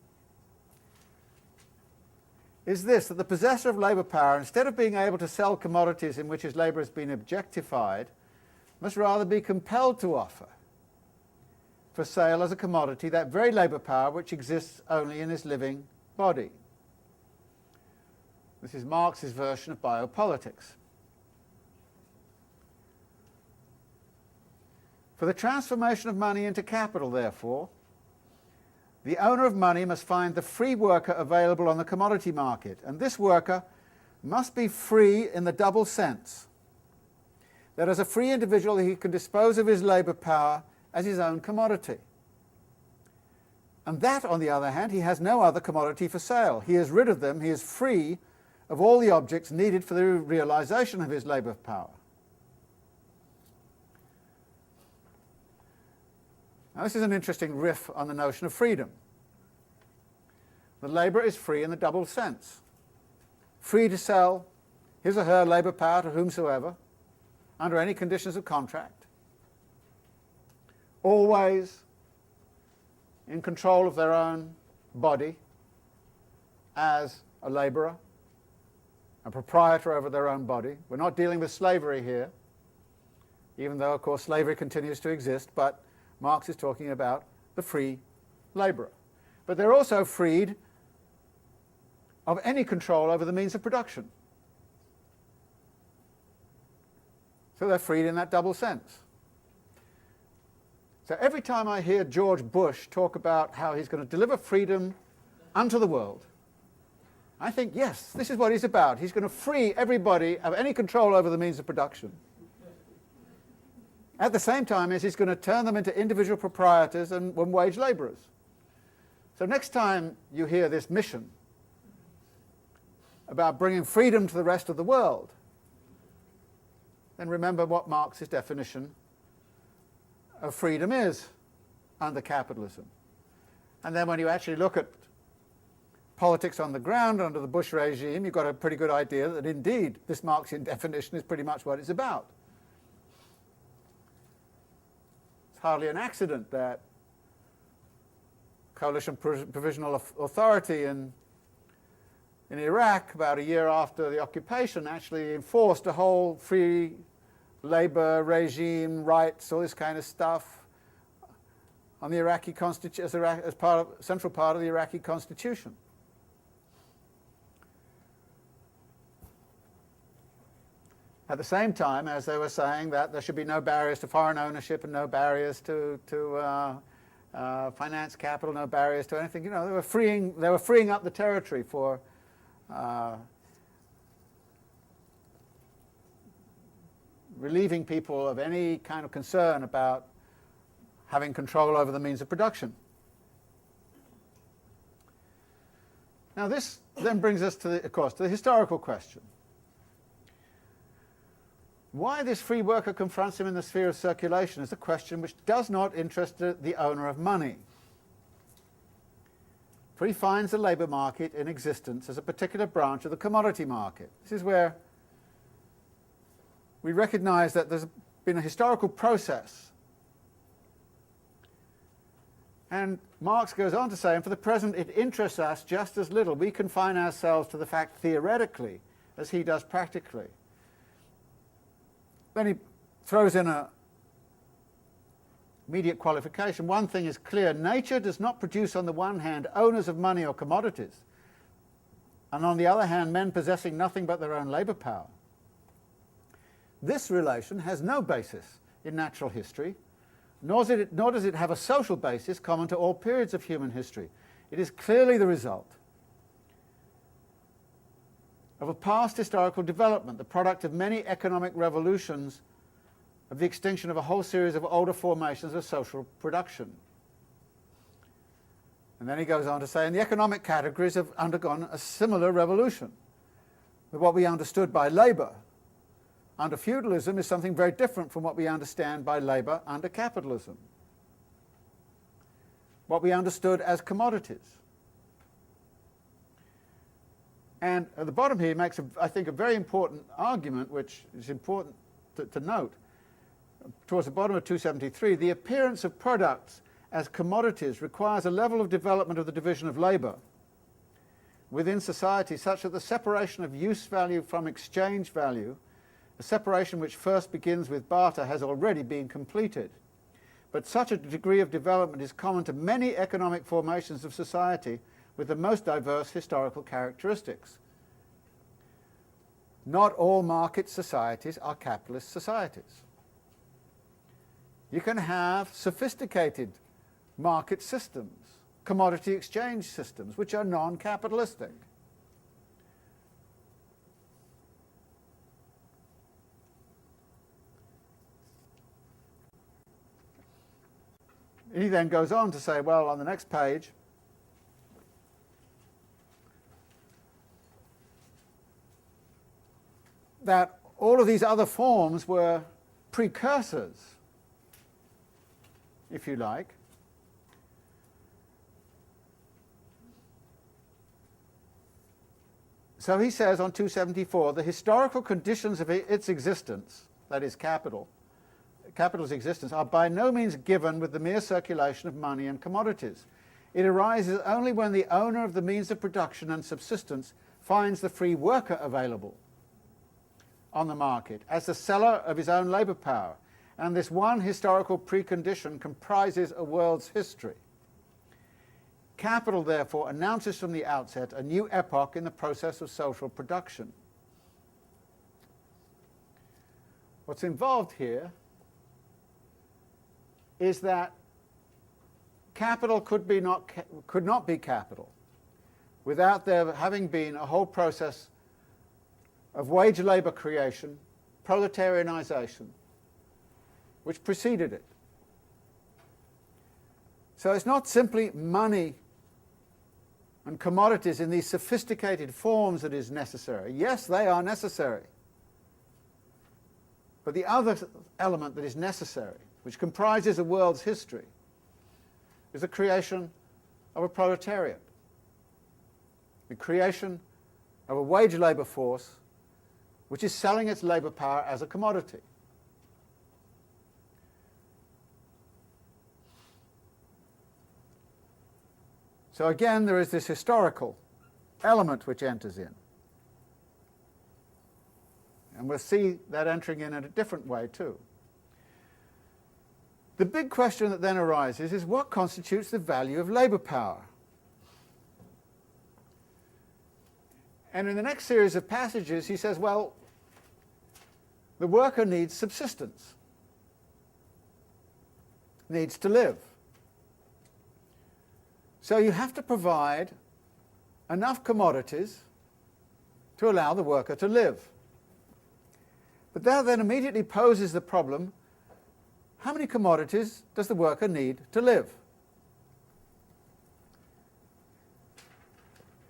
is this, that the possessor of labour power, instead of being able to sell commodities in which his labour has been objectified, must rather be compelled to offer for sale as a commodity that very labour power which exists only in his living body. This is Marx's version of biopolitics. For the transformation of money into capital, therefore, the owner of money must find the free worker available on the commodity market, and this worker must be free in the double sense, that as a free individual he can dispose of his labour power as his own commodity. And that, on the other hand, he has no other commodity for sale. He is rid of them, he is free of all the objects needed for the realization of his labour power. Now this is an interesting riff on the notion of freedom. The labourer is free in the double sense. Free to sell his or her labour power to whomsoever, under any conditions of contract. Always in control of their own body as a labourer, a proprietor over their own body. We're not dealing with slavery here, even though, of course, slavery continues to exist, but Marx is talking about the free labourer. But they're also freed of any control over the means of production. So they're freed in that double sense. So every time I hear George Bush talk about how he's going to deliver freedom unto the world, I think, yes, this is what he's about. He's going to free everybody of any control over the means of production. At the same time as he's going to turn them into individual proprietors and wage labourers. So next time you hear this mission about bringing freedom to the rest of the world, then remember what Marx's definition of freedom is under capitalism. And then when you actually look at politics on the ground under the Bush regime, you've got a pretty good idea that indeed this Marxian definition is pretty much what it's about. It's hardly an accident that Coalition Provisional Authority in Iraq, about a year after the occupation, actually enforced a whole free labor regime, rights, all this kind of stuff on the Iraqi constitution as central part of the Iraqi constitution. At the same time as they were saying that there should be no barriers to foreign ownership and no barriers to finance capital, no barriers to anything. You know, they were freeing up the territory for relieving people of any kind of concern about having control over the means of production. Now this then brings us to, of course, to the historical question. Why this free worker confronts him in the sphere of circulation is a question which does not interest the owner of money. For he finds the labour market in existence as a particular branch of the commodity market. This is where we recognise that there's been a historical process. And Marx goes on to say, and for the present it interests us just as little. We confine ourselves to the fact theoretically as he does practically. Then he throws in a immediate qualification. One thing is clear: nature does not produce on the one hand owners of money or commodities, and on the other hand men possessing nothing but their own labour power. This relation has no basis in natural history, nor does it have a social basis common to all periods of human history. It is clearly the result of a past historical development, the product of many economic revolutions, of the extinction of a whole series of older formations of social production. And then he goes on to say, and the economic categories have undergone a similar revolution. But what we understood by labour under feudalism is something very different from what we understand by labour under capitalism. What we understood as commodities. And at the bottom here he makes, I think, a very important argument, which is important to note. Towards the bottom of 273, the appearance of products as commodities requires a level of development of the division of labour within society such that the separation of use value from exchange value, a separation which first begins with barter, has already been completed. But such a degree of development is common to many economic formations of society with the most diverse historical characteristics. Not all market societies are capitalist societies. You can have sophisticated market systems, commodity exchange systems, which are non-capitalistic. He then goes on to say, well, on the next page, that all of these other forms were precursors, if you like, so he says on 274, the historical conditions of its existence, that is capital's existence, are by no means given with the mere circulation of money and commodities. It arises only when the owner of the means of production and subsistence finds the free worker available on the market as the seller of his own labour power, and this one historical precondition comprises a world's history. Capital, therefore, announces from the outset a new epoch in the process of social production. What's involved here is that capital could not be capital without there having been a whole process of wage labour creation, proletarianisation, which preceded it. So it's not simply money and commodities in these sophisticated forms that is necessary. Yes, they are necessary. But the other element that is necessary, which comprises a world's history, is the creation of a proletariat, the creation of a wage labour force which is selling its labour power as a commodity. So again, there is this historical element which enters in. And we'll see that entering in a different way too. The big question that then arises is what constitutes the value of labour power? And in the next series of passages he says, well, the worker needs subsistence, needs to live. So you have to provide enough commodities to allow the worker to live. But that then immediately poses the problem, how many commodities does the worker need to live?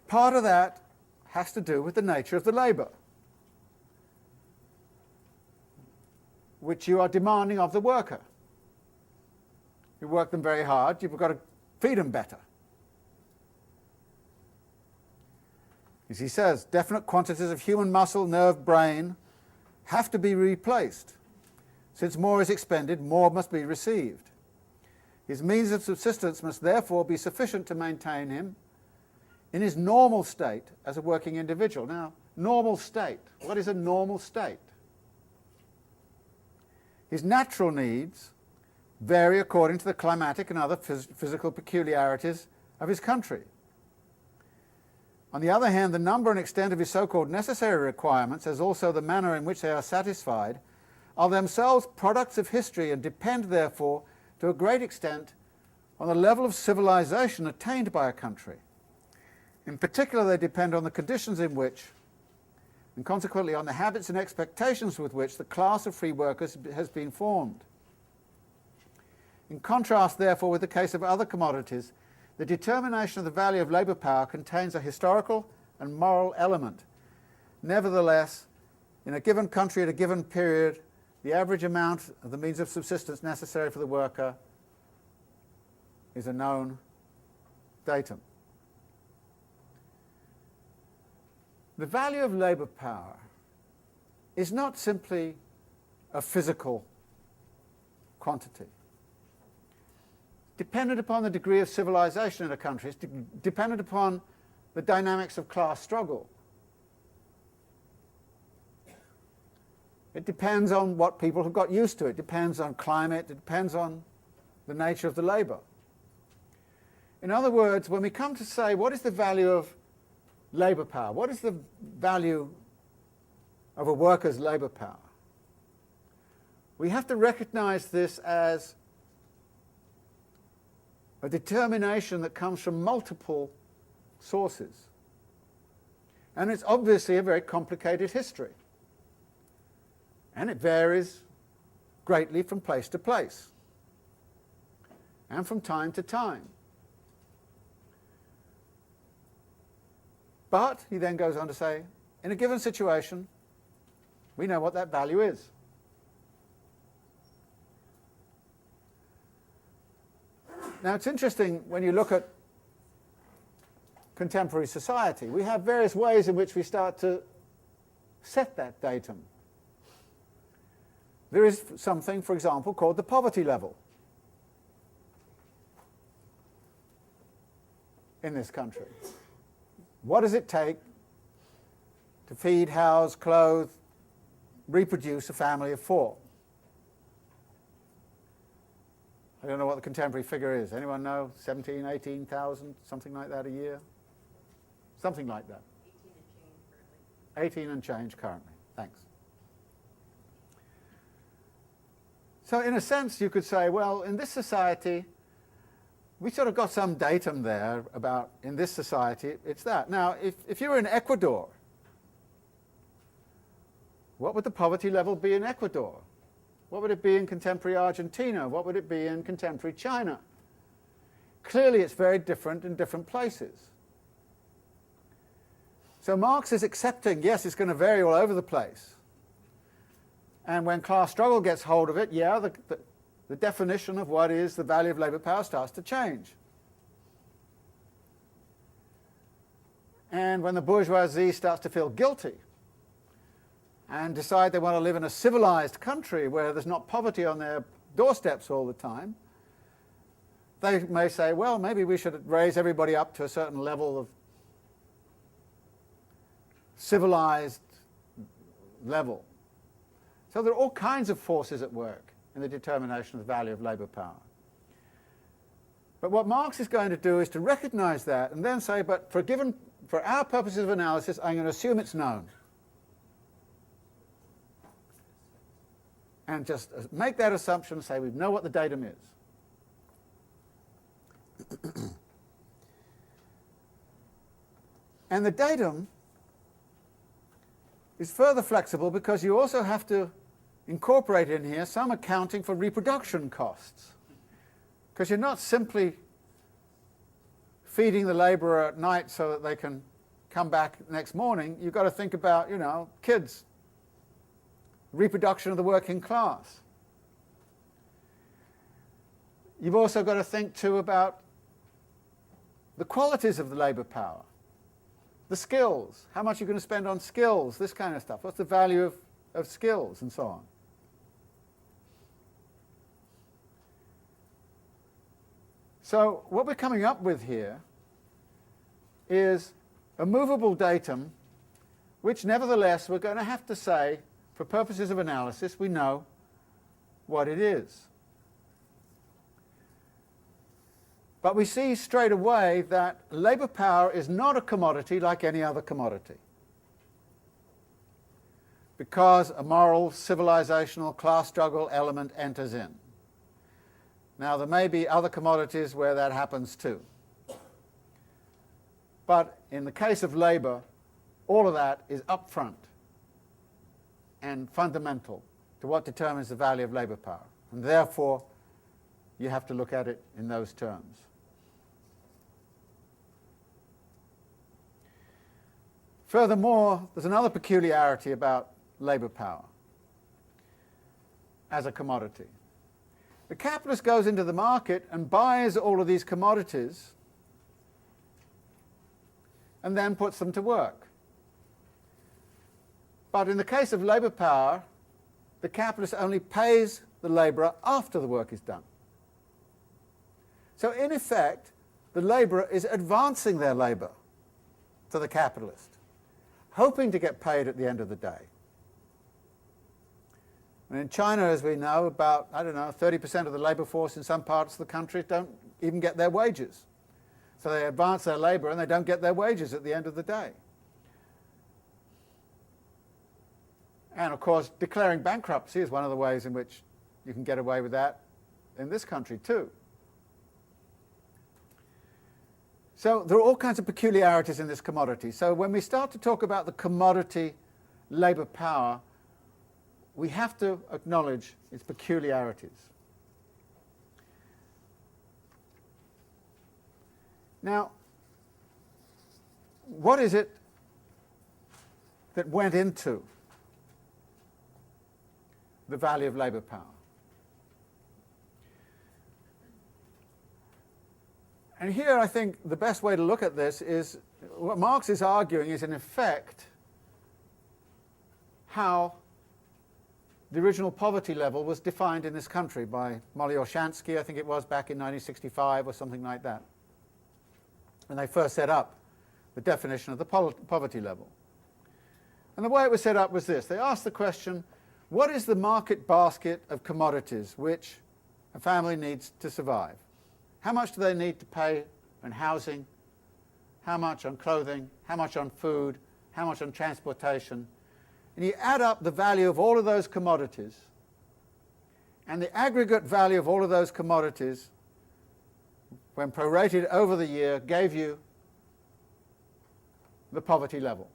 Part of that has to do with the nature of the labour, which you are demanding of the worker. You work them very hard, you've got to feed them better. As he says, definite quantities of human muscle, nerve, brain have to be replaced. Since more is expended, more must be received. His means of subsistence must therefore be sufficient to maintain him in his normal state as a working individual. Now, normal state. What is a normal state? His natural needs vary according to the climatic and other physical peculiarities of his country. On the other hand, the number and extent of his so-called necessary requirements, as also the manner in which they are satisfied, are themselves products of history and depend, therefore, to a great extent on the level of civilization attained by a country. In particular, they depend on the conditions in which, and consequently on the habits and expectations with which, the class of free workers has been formed. In contrast, therefore, with the case of other commodities, the determination of the value of labour power contains a historical and moral element. Nevertheless, in a given country at a given period, the average amount of the means of subsistence necessary for the worker is a known datum. The value of labour power is not simply a physical quantity. Dependent upon the degree of civilization in a country, it's dependent upon the dynamics of class struggle. It depends on what people have got used to. It depends on climate. It depends on the nature of the labour. In other words, when we come to say what is the value of labour power, what is the value of a worker's labour power, we have to recognize this as a determination that comes from multiple sources. And it's obviously a very complicated history. And it varies greatly from place to place and from time to time. But, he then goes on to say, in a given situation, we know what that value is. Now, it's interesting when you look at contemporary society, we have various ways in which we start to set that datum. There is something, for example, called the poverty level in this country. What does it take to feed, house, clothe, reproduce a family of 4? I don't know what the contemporary figure is. Anyone know? 17, 18,000, something like that a year? Something like that. 18 and change currently. Thanks. So in a sense you could say, well, in this society we sort of got some datum there about, in this society, it's that. Now, if you were in Ecuador, what would the poverty level be in Ecuador? What would it be in contemporary Argentina? What would it be in contemporary China? Clearly, it's very different in different places. So Marx is accepting, yes, it's going to vary all over the place. And when class struggle gets hold of it, yeah, the definition of what is the value of labour power starts to change. And when the bourgeoisie starts to feel guilty and decide they want to live in a civilized country where there's not poverty on their doorsteps all the time, they may say, well, maybe we should raise everybody up to a certain level of civilized level. So there are all kinds of forces at work in the determination of the value of labour power. But what Marx is going to do is to recognize that and then say, but for our purposes of analysis, I'm going to assume it's known. And just make that assumption and say we know what the datum is. And the datum is further flexible because you also have to incorporate in here some accounting for reproduction costs. Because you're not simply feeding the labourer at night so that they can come back next morning. You've got to think about, kids, reproduction of the working class. You've also got to think too about the qualities of the labour power, the skills, how much you're going to spend on skills, this kind of stuff. What's the value of skills and so on. So what we're coming up with here is a movable datum which nevertheless we're going to have to say, for purposes of analysis, we know what it is. But we see straight away that labour power is not a commodity like any other commodity, because a moral, civilizational, class struggle element enters in. Now, there may be other commodities where that happens too. But in the case of labour, all of that is upfront and fundamental to what determines the value of labour power. And therefore, you have to look at it in those terms. Furthermore, there's another peculiarity about labour power as a commodity. The capitalist goes into the market and buys all of these commodities and then puts them to work. But in the case of labour power, the capitalist only pays the labourer after the work is done. So in effect, the labourer is advancing their labour to the capitalist, hoping to get paid at the end of the day. And in China, as we know, about, 30% of the labour force in some parts of the country don't even get their wages. So they advance their labour and they don't get their wages at the end of the day. And of course, declaring bankruptcy is one of the ways in which you can get away with that in this country too. So there are all kinds of peculiarities in this commodity. So when we start to talk about the commodity labour power, we have to acknowledge its peculiarities. Now, what is it that went into the value of labour power? And here I think the best way to look at this is what Marx is arguing is in effect how the original poverty level was defined in this country by Molly Orshansky, I think it was, back in 1965 or something like that, when they first set up the definition of the poverty level. And the way it was set up was this. They asked the question, what is the market basket of commodities which a family needs to survive? How much do they need to pay on housing? How much on clothing? How much on food? How much on transportation? And you add up the value of all of those commodities, and the aggregate value of all of those commodities when prorated over the year, gave you the poverty level.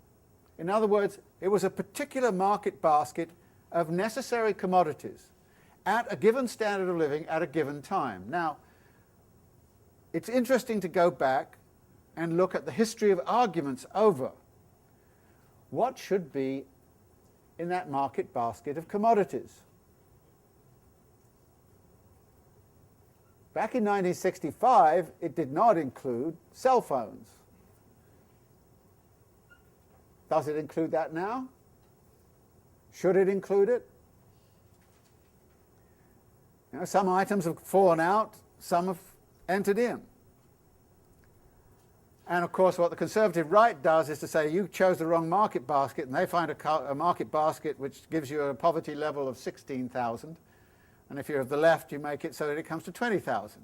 In other words, it was a particular market basket of necessary commodities at a given standard of living at a given time. Now, it's interesting to go back and look at the history of arguments over what should be in that market basket of commodities. Back in 1965, it did not include cell phones. Does it include that now? Should it include it? You know, some items have fallen out, some have entered in. And of course what the conservative right does is to say you chose the wrong market basket, and they find a market basket which gives you a poverty level of 16,000, and if you're of the left you make it so that it comes to 20,000.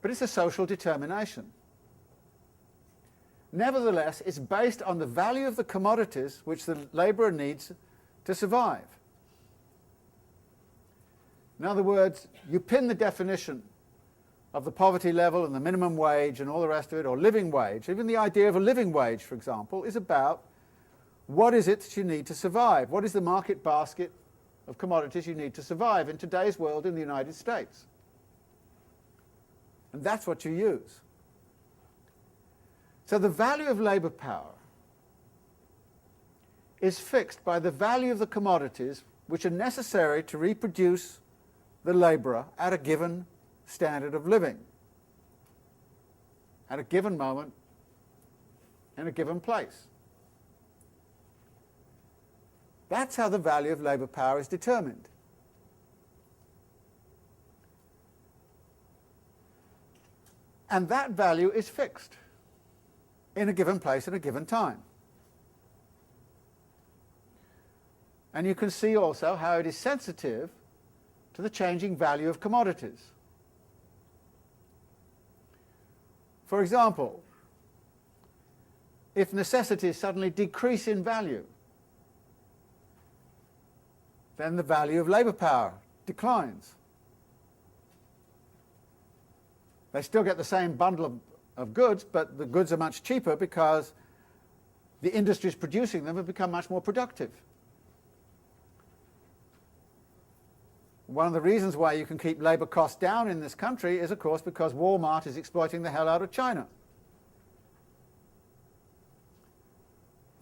But it's a social determination. Nevertheless, it's based on the value of the commodities which the labourer needs to survive. In other words, you pin the definition of the poverty level and the minimum wage and all the rest of it, or living wage. Even the idea of a living wage, for example, is about what is it that you need to survive? What is the market basket of commodities you need to survive in today's world in the United States? And that's what you use. So the value of labour power is fixed by the value of the commodities which are necessary to reproduce the labourer at a given standard of living, at a given moment, in a given place. That's how the value of labour power is determined. And that value is fixed in a given place at a given time. And you can see also how it is sensitive to the changing value of commodities. For example, if necessities suddenly decrease in value, then the value of labour power declines. They still get the same bundle of goods, but the goods are much cheaper because the industries producing them have become much more productive. One of the reasons why you can keep labour costs down in this country is, of course, because Walmart is exploiting the hell out of China.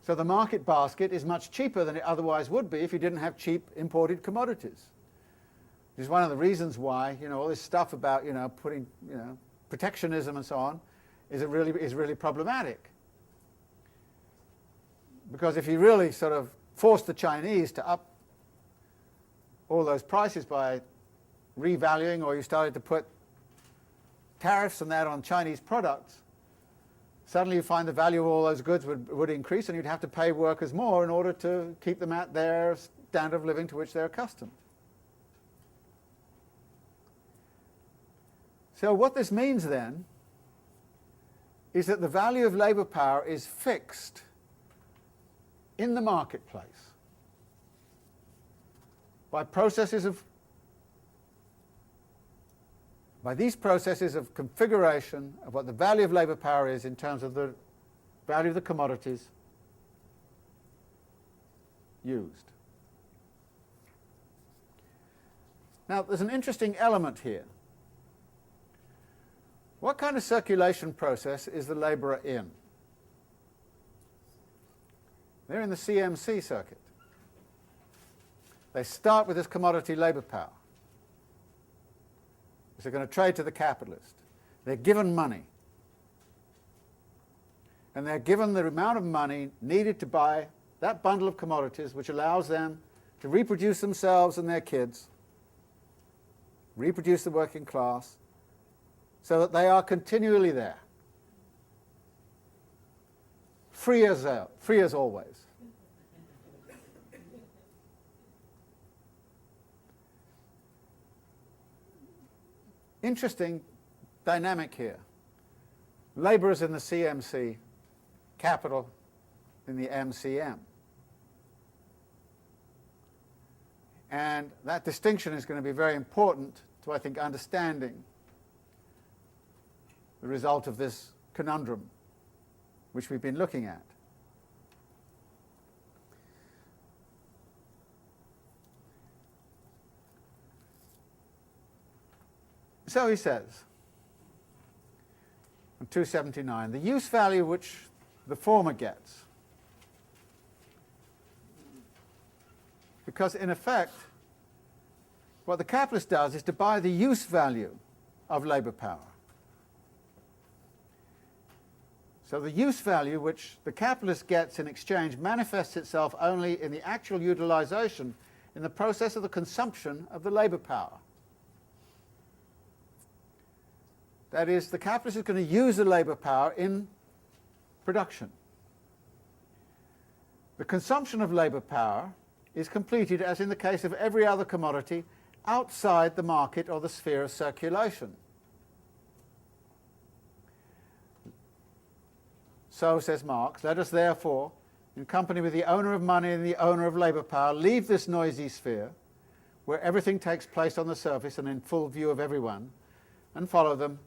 So the market basket is much cheaper than it otherwise would be if you didn't have cheap imported commodities. Which is one of the reasons why, you know, all this stuff about, you know, putting, you know, protectionism and so on is really problematic. Because if you really sort of force the Chinese to up all those prices by revaluing, or you started to put tariffs and that on Chinese products, suddenly you find the value of all those goods would increase, and you'd have to pay workers more in order to keep them at their standard of living to which they're accustomed. So what this means then is that the value of labour power is fixed in the marketplace by these processes of configuration of what the value of labour power is in terms of the value of the commodities used. Now, there's an interesting element here. What kind of circulation process is the labourer in? They're in the CMC circuit. They start with this commodity labour power, which they're going to trade to the capitalist. They're given money. And they're given the amount of money needed to buy that bundle of commodities which allows them to reproduce themselves and their kids, reproduce the working class, so that they are continually there. Free as always. Interesting dynamic here. Labourers in the CMC, capital in the MCM. And that distinction is going to be very important to, I think, understanding the result of this conundrum which we've been looking at. So he says, on 279, the use value which the former gets, because in effect what the capitalist does is to buy the use value of labour power. So the use value which the capitalist gets in exchange manifests itself only in the actual utilisation in the process of the consumption of the labour power. That is, the capitalist is going to use the labour power in production. The consumption of labour power is completed, as in the case of every other commodity, outside the market or the sphere of circulation. So, says Marx, let us therefore, in company with the owner of money and the owner of labour power, leave this noisy sphere, where everything takes place on the surface and in full view of everyone, and follow them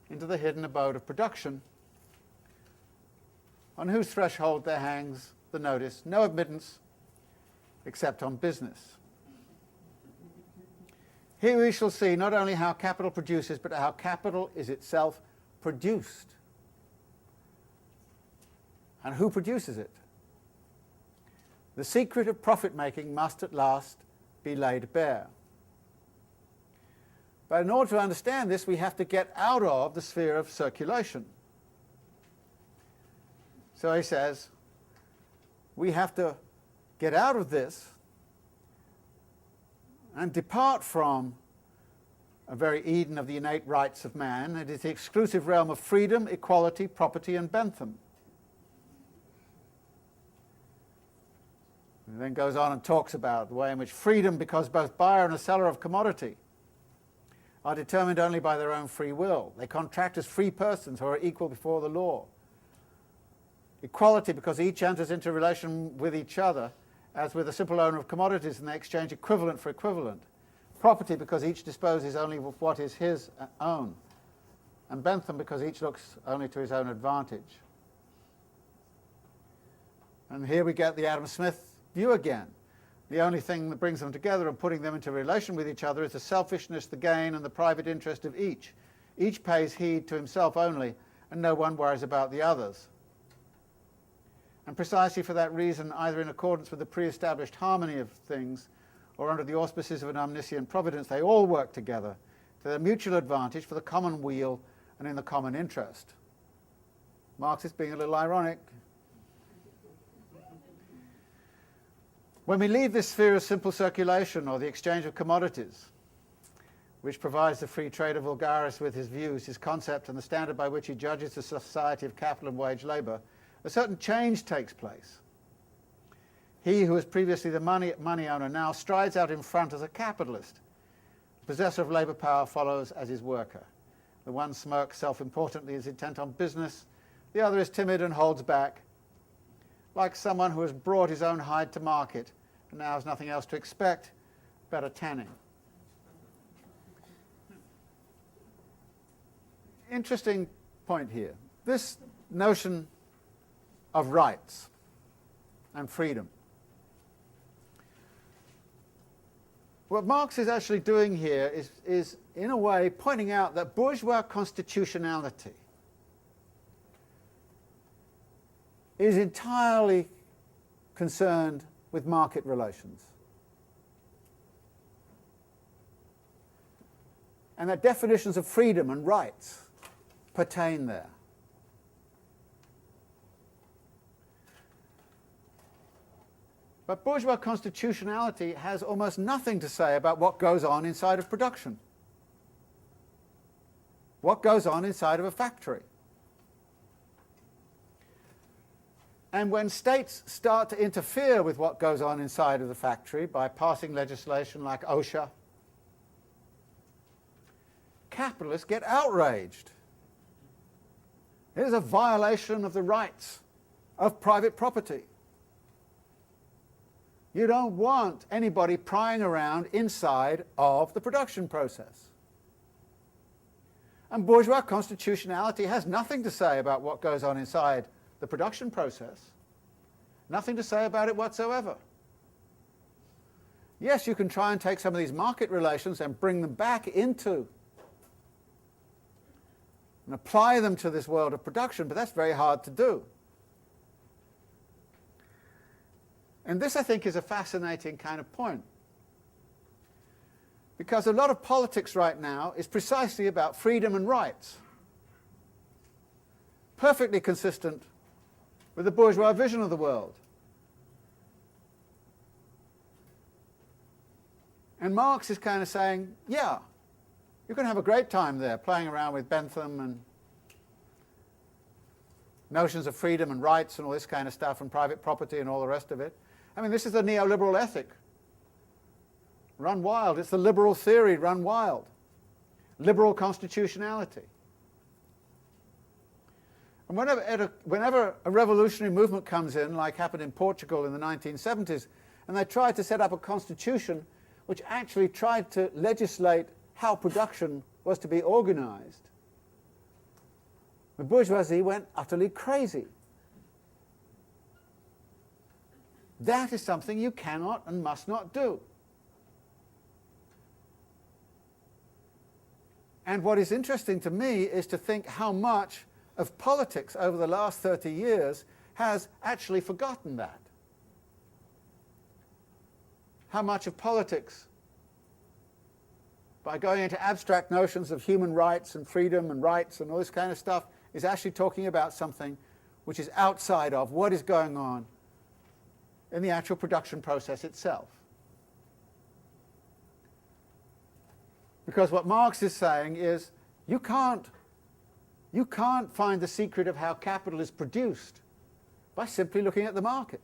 into the hidden abode of production, on whose threshold there hangs the notice, no admittance except on business. Here we shall see not only how capital produces, but how capital is itself produced. And who produces it? The secret of profit-making must at last be laid bare. But in order to understand this, we have to get out of the sphere of circulation. So he says, we have to get out of this and depart from a very Eden of the innate rights of man. It is the exclusive realm of freedom, equality, property, and Bentham. And then goes on and talks about the way in which freedom, because both buyer and a seller of commodity are determined only by their own free will. They contract as free persons who are equal before the law. Equality, because each enters into relation with each other as with a simple owner of commodities, and they exchange equivalent for equivalent. Property, because each disposes only of what is his own. And Bentham, because each looks only to his own advantage. And here we get the Adam Smith view again. The only thing that brings them together and putting them into relation with each other is the selfishness, the gain, and the private interest of each. Each pays heed to himself only, and no one worries about the others. And precisely for that reason, either in accordance with the pre-established harmony of things, or under the auspices of an omniscient providence, they all work together to their mutual advantage for the common weal and in the common interest. Marx is being a little ironic. When we leave this sphere of simple circulation or the exchange of commodities, which provides the free trader vulgaris with his views, his concept, and the standard by which he judges the society of capital and wage labour, a certain change takes place. He who was previously the money owner now strides out in front as a capitalist. The possessor of labour power follows as his worker. The one smirks self-importantly, is intent on business. The other is timid and holds back, like someone who has brought his own hide to market and now has nothing else to expect but a tanning. Interesting point here. This notion of rights and freedom. What Marx is actually doing here is in a way pointing out that bourgeois constitutionality is entirely concerned with market relations. And that definitions of freedom and rights pertain there. But bourgeois constitutionality has almost nothing to say about what goes on inside of production. What goes on inside of a factory. And when states start to interfere with what goes on inside of the factory by passing legislation like OSHA, capitalists get outraged. It is a violation of the rights of private property. You don't want anybody prying around inside of the production process. And bourgeois constitutionality has nothing to say about what goes on inside the production process. Nothing to say about it whatsoever. Yes, you can try and take some of these market relations and bring them back into and apply them to this world of production, but that's very hard to do. And this, I think, is a fascinating kind of point. Because a lot of politics right now is precisely about freedom and rights. Perfectly consistent with the bourgeois vision of the world. And Marx is kind of saying, yeah, you can have a great time there playing around with Bentham and notions of freedom and rights and all this kind of stuff and private property and all the rest of it. I mean, this is the neoliberal ethic run wild. It's the liberal theory run wild. Liberal constitutionality. And whenever a revolutionary movement comes in, like happened in Portugal in the 1970s, and they tried to set up a constitution which actually tried to legislate how production was to be organized, the bourgeoisie went utterly crazy. That is something you cannot and must not do. And what is interesting to me is to think how much of politics over the last 30 years has actually forgotten that. How much of politics, by going into abstract notions of human rights and freedom and rights and all this kind of stuff, is actually talking about something which is outside of what is going on in the actual production process itself. Because what Marx is saying is, you can't find the secret of how capital is produced by simply looking at the market.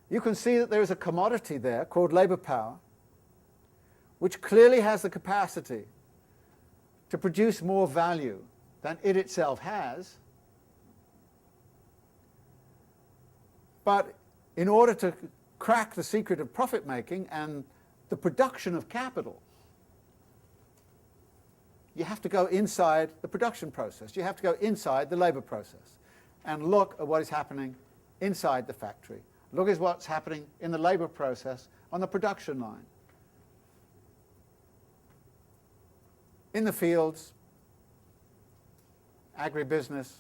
You can see that there is a commodity there called labour power, which clearly has the capacity to produce more value than it itself has. But in order to crack the secret of profit making and the production of capital, you have to go inside the production process. You have to go inside the labour process and look at what is happening inside the factory. Look at what's happening in the labour process on the production line. In the fields, agribusiness,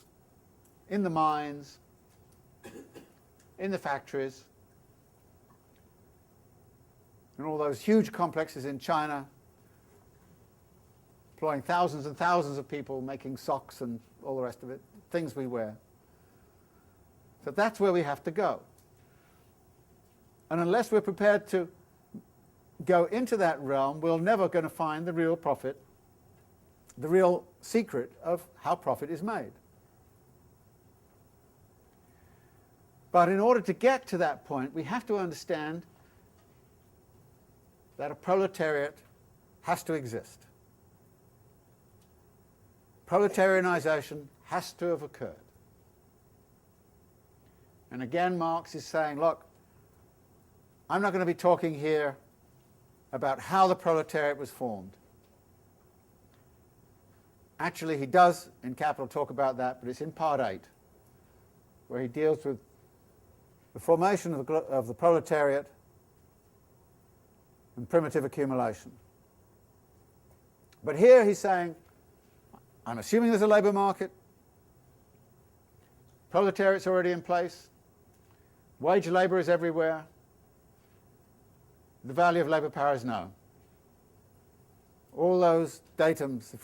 in the mines, in the factories, and all those huge complexes in China, employing thousands and thousands of people making socks and all the rest of it, things we wear. So that's where we have to go. And unless we're prepared to go into that realm, we're never going to find the real profit, the real secret of how profit is made. But in order to get to that point, we have to understand that a proletariat has to exist. Proletarianization has to have occurred. And again, Marx is saying, look, I'm not going to be talking here about how the proletariat was formed. Actually, he does in Capital talk about that, but it's in part 8, where he deals with the formation of the proletariat and primitive accumulation. But here he's saying, I'm assuming there's a labour market, proletariat's already in place, wage labour is everywhere, the value of labour power is known. All those datums,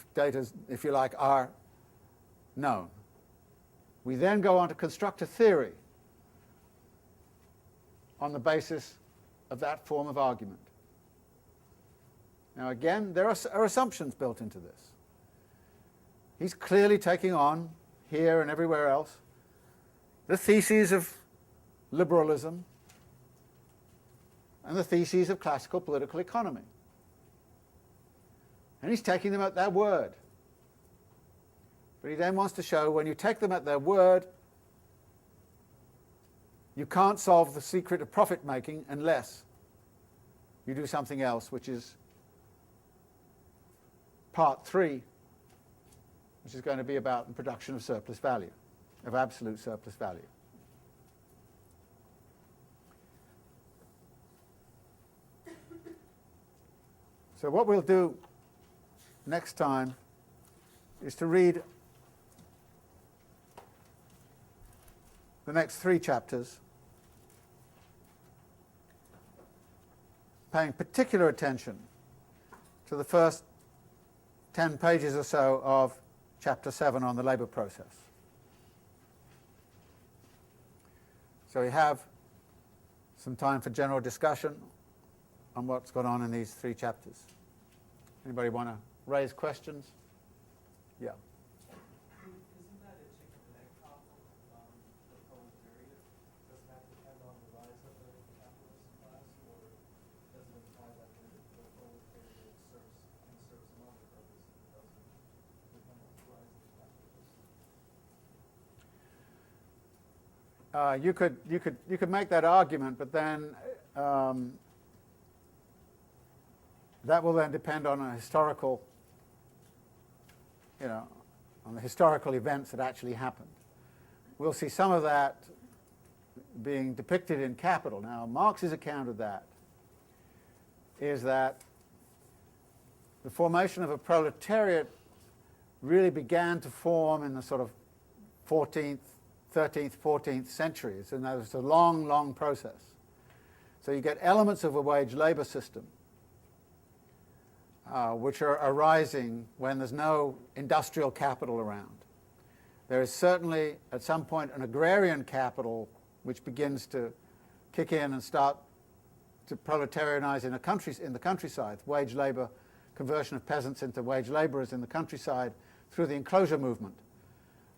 if you like, are known. We then go on to construct a theory on the basis of that form of argument. Now again, there are assumptions built into this. He's clearly taking on, here and everywhere else, the theses of liberalism and the theses of classical political economy. And he's taking them at their word. But he then wants to show when you take them at their word, you can't solve the secret of profit making unless you do something else, which is part 3, which is going to be about the production of surplus value, of absolute surplus value. So what we'll do next time is to read the next 3 chapters, paying particular attention to the first 10 pages or so of chapter 7 on the labour process. So we have some time for general discussion on what's gone on in these 3 chapters. Anybody want to raise questions? Yeah. Isn't that a chicken and egg problem? The proletariat, does that depend on the rise of the capitalist class, or does it imply that the proletariat can serve some other purpose and doesn't depend on the rise of the capitalist? You could make that argument, but then that will then depend on a historical, on the historical events that actually happened. We'll see some of that being depicted in Capital. Now, Marx's account of that is that the formation of a proletariat really began to form in the sort of 14th, 13th, 14th centuries, and that was a long, long process. So you get elements of a wage labor system which are arising when there's no industrial capital around. There is certainly, at some point, an agrarian capital which begins to kick in and start to proletarianize in the countryside, wage labor, conversion of peasants into wage laborers in the countryside through the enclosure movement.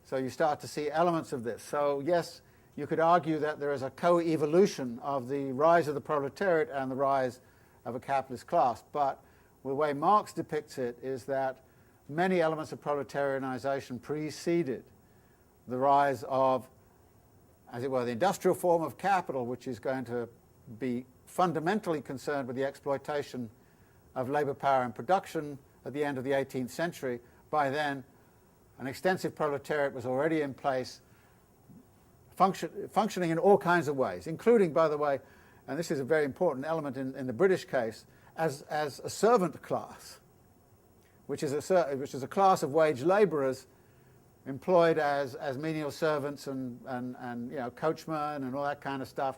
So you start to see elements of this. So yes, you could argue that there is a co-evolution of the rise of the proletariat and the rise of a capitalist class, but the way Marx depicts it is that many elements of proletarianization preceded the rise of, as it were, the industrial form of capital, which is going to be fundamentally concerned with the exploitation of labor power and production at the end of the 18th century. By then, an extensive proletariat was already in place, functioning in all kinds of ways, including, by the way, and this is a very important element in the British case, as a servant class, which is a class of wage labourers employed as menial servants and coachmen and all that kind of stuff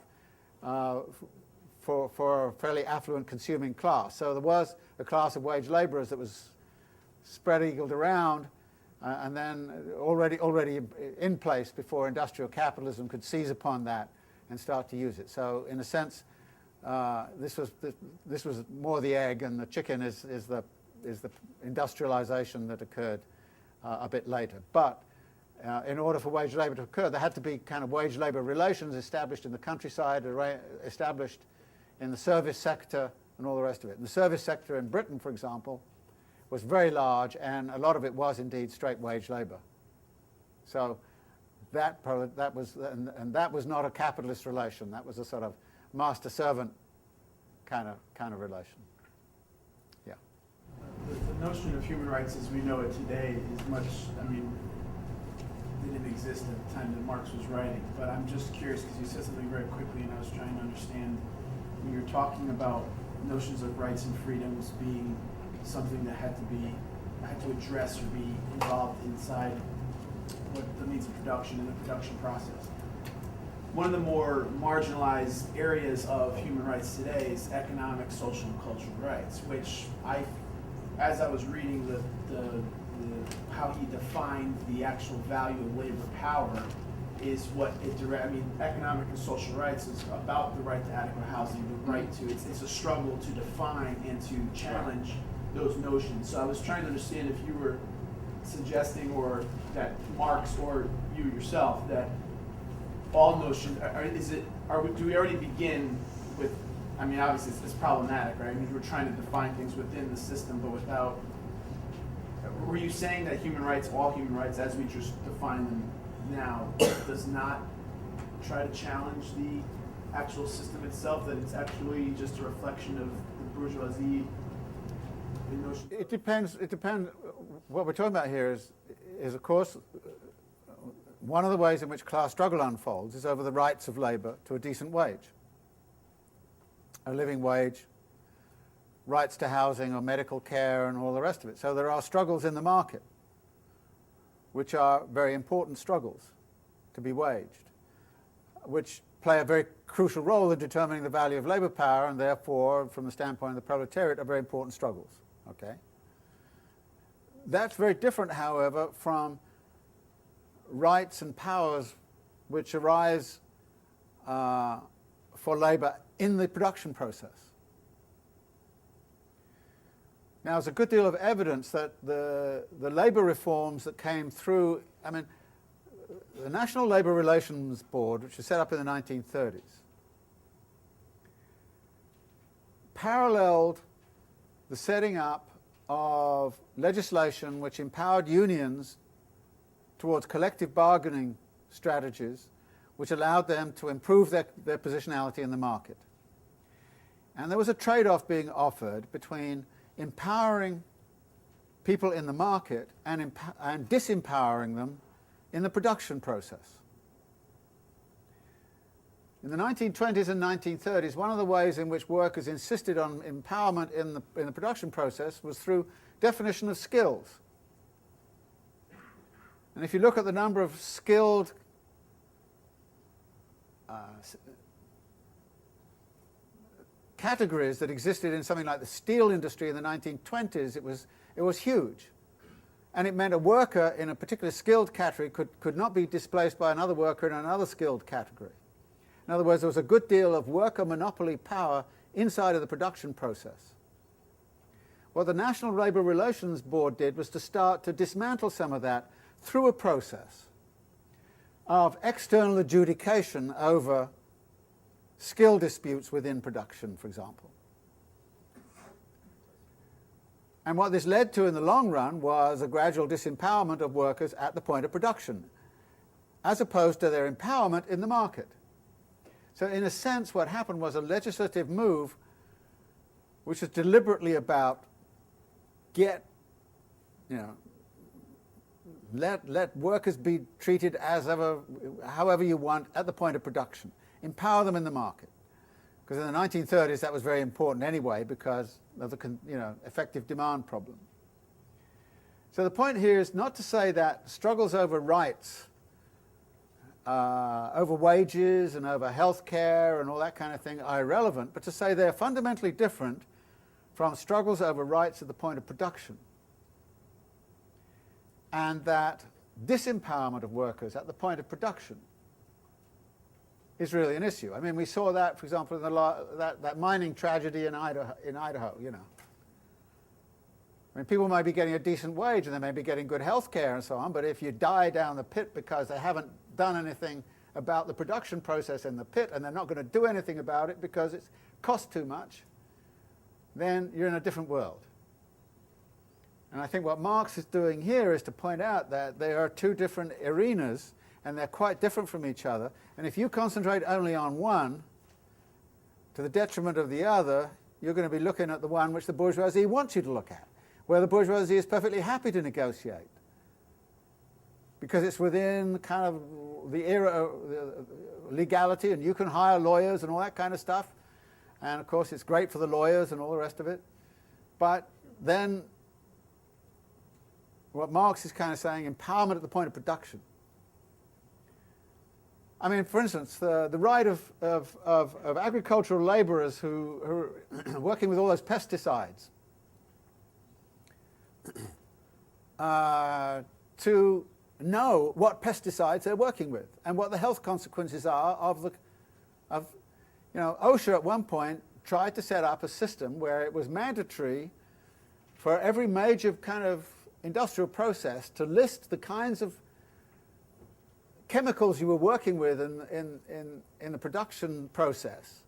for a fairly affluent consuming class. So there was a class of wage labourers that was spread-eagled around and then already in place before industrial capitalism could seize upon that and start to use it. So in a sense, this was more the egg, and the chicken is the industrialization that occurred a bit later. But in order for wage labor to occur, there had to be kind of wage labor relations established in the countryside, established in the service sector, and all the rest of it. And the service sector in Britain, for example, was very large, and a lot of it was indeed straight wage labor. So that was not a capitalist relation. That was a sort of master-servant kind of relation. Yeah. The notion of human rights as we know it today is much, they didn't exist at the time that Marx was writing. But I'm just curious because you said something very quickly, and I was trying to understand when you're talking about notions of rights and freedoms being something that had to address or be involved inside what the means of production and the production process. One of the more marginalized areas of human rights today is economic, social, and cultural rights, which as I was reading how he defined the actual value of labor power is what economic and social rights is about the right to adequate housing, the right to, it's a struggle to define and to challenge those notions. So I was trying to understand if you were suggesting, or that Marx or you yourself, that all notions, do we already begin with, obviously it's problematic, right? We're trying to define things within the system, but without, were you saying that human rights, all human rights as we just define them now, does not try to challenge the actual system itself, that it's actually just a reflection of the bourgeoisie the notion? It depends. It depends. What we're talking about here is of course, one of the ways in which class struggle unfolds is over the rights of labour to a decent wage, a living wage, rights to housing or medical care and all the rest of it. So there are struggles in the market, which are very important struggles to be waged, which play a very crucial role in determining the value of labour power, and therefore, from the standpoint of the proletariat, are very important struggles. Okay? That's very different, however, from rights and powers which arise for labour in the production process. Now, there's a good deal of evidence that the labour reforms that came through, I mean, the National Labour Relations Board, which was set up in the 1930s, paralleled the setting up of legislation which empowered unions towards collective bargaining strategies which allowed them to improve their positionality in the market. And there was a trade-off being offered between empowering people in the market and disempowering them in the production process. In the 1920s and 1930s, one of the ways in which workers insisted on empowerment in the production process was through definition of skills. And if you look at the number of skilled categories that existed in something like the steel industry in the 1920s, it was huge. And it meant a worker in a particular skilled category could not be displaced by another worker in another skilled category. In other words, there was a good deal of worker monopoly power inside of the production process. What the National Labour Relations Board did was to start to dismantle some of that through a process of external adjudication over skill disputes within production, for example. And what this led to in the long run was a gradual disempowerment of workers at the point of production, as opposed to their empowerment in the market. So in a sense, what happened was a legislative move which was deliberately about let workers be treated however you want at the point of production. Empower them in the market. Because in the 1930s that was very important anyway because of the effective demand problem. So the point here is not to say that struggles over rights, over wages and over health care and all that kind of thing are irrelevant, but to say they're fundamentally different from struggles over rights at the point of production. And that disempowerment of workers at the point of production is really an issue. I mean, we saw that, for example, in that mining tragedy in Idaho, I mean, people might be getting a decent wage and they may be getting good health care and so on, but if you die down the pit because they haven't done anything about the production process in the pit and they're not going to do anything about it because it costs too much, then you're in a different world. And I think what Marx is doing here is to point out that there are two different arenas and they're quite different from each other. And if you concentrate only on one, to the detriment of the other, you're going to be looking at the one which the bourgeoisie wants you to look at, where the bourgeoisie is perfectly happy to negotiate, because it's within kind of the era of legality, and you can hire lawyers and all that kind of stuff. And of course, it's great for the lawyers and all the rest of it. But then, what Marx is kind of saying, empowerment at the point of production. I mean, for instance, the right of agricultural labourers who are working with all those pesticides to know what pesticides they're working with and what the health consequences are of OSHA at one point tried to set up a system where it was mandatory for every major kind of industrial process to list the kinds of chemicals you were working with in the production process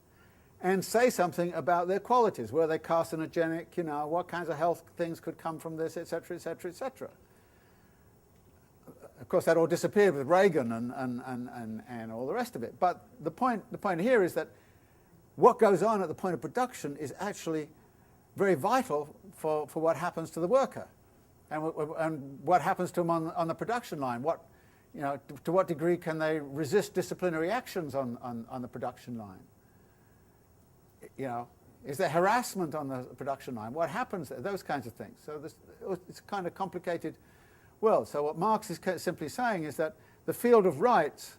and say something about their qualities. Were they carcinogenic? What kinds of health things could come from this, etc., etc., etc. Of course, that all disappeared with Reagan and all the rest of it. But the point here is that what goes on at the point of production is actually very vital for what happens to the worker and what happens to them on the production line. What, you know, to what degree can they resist disciplinary actions on the production line? You know, is there harassment on the production line? What happens there? Those kinds of things. So it's a kind of complicated world. So what Marx is simply saying is that the field of rights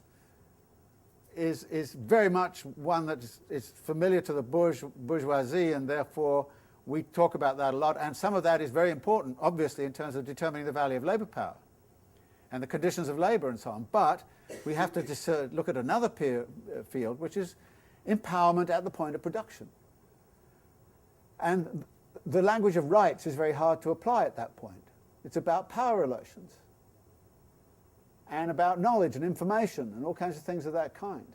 is very much one that is familiar to the bourgeoisie, and therefore we talk about that a lot. And some of that is very important, obviously, in terms of determining the value of labour power and the conditions of labour and so on. But we have to look at another field, which is empowerment at the point of production. And the language of rights is very hard to apply at that point. It's about power relations and about knowledge and information and all kinds of things of that kind.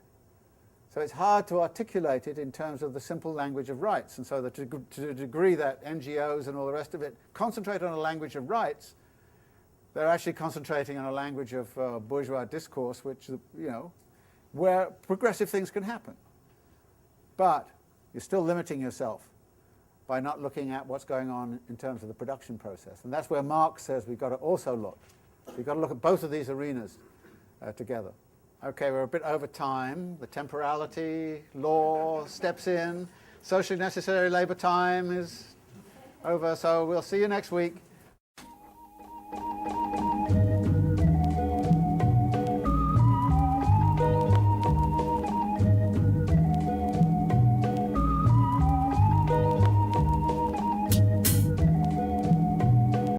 So it's hard to articulate it in terms of the simple language of rights. And so to the degree that NGOs and all the rest of it concentrate on a language of rights, they're actually concentrating on a language of bourgeois discourse, which, you know, where progressive things can happen. But you're still limiting yourself by not looking at what's going on in terms of the production process. And that's where Marx says we've got to also look. We've got to look at both of these arenas together. Okay, we're a bit over time. The temporality law steps in. Socially necessary labour time is over, so we'll see you next week.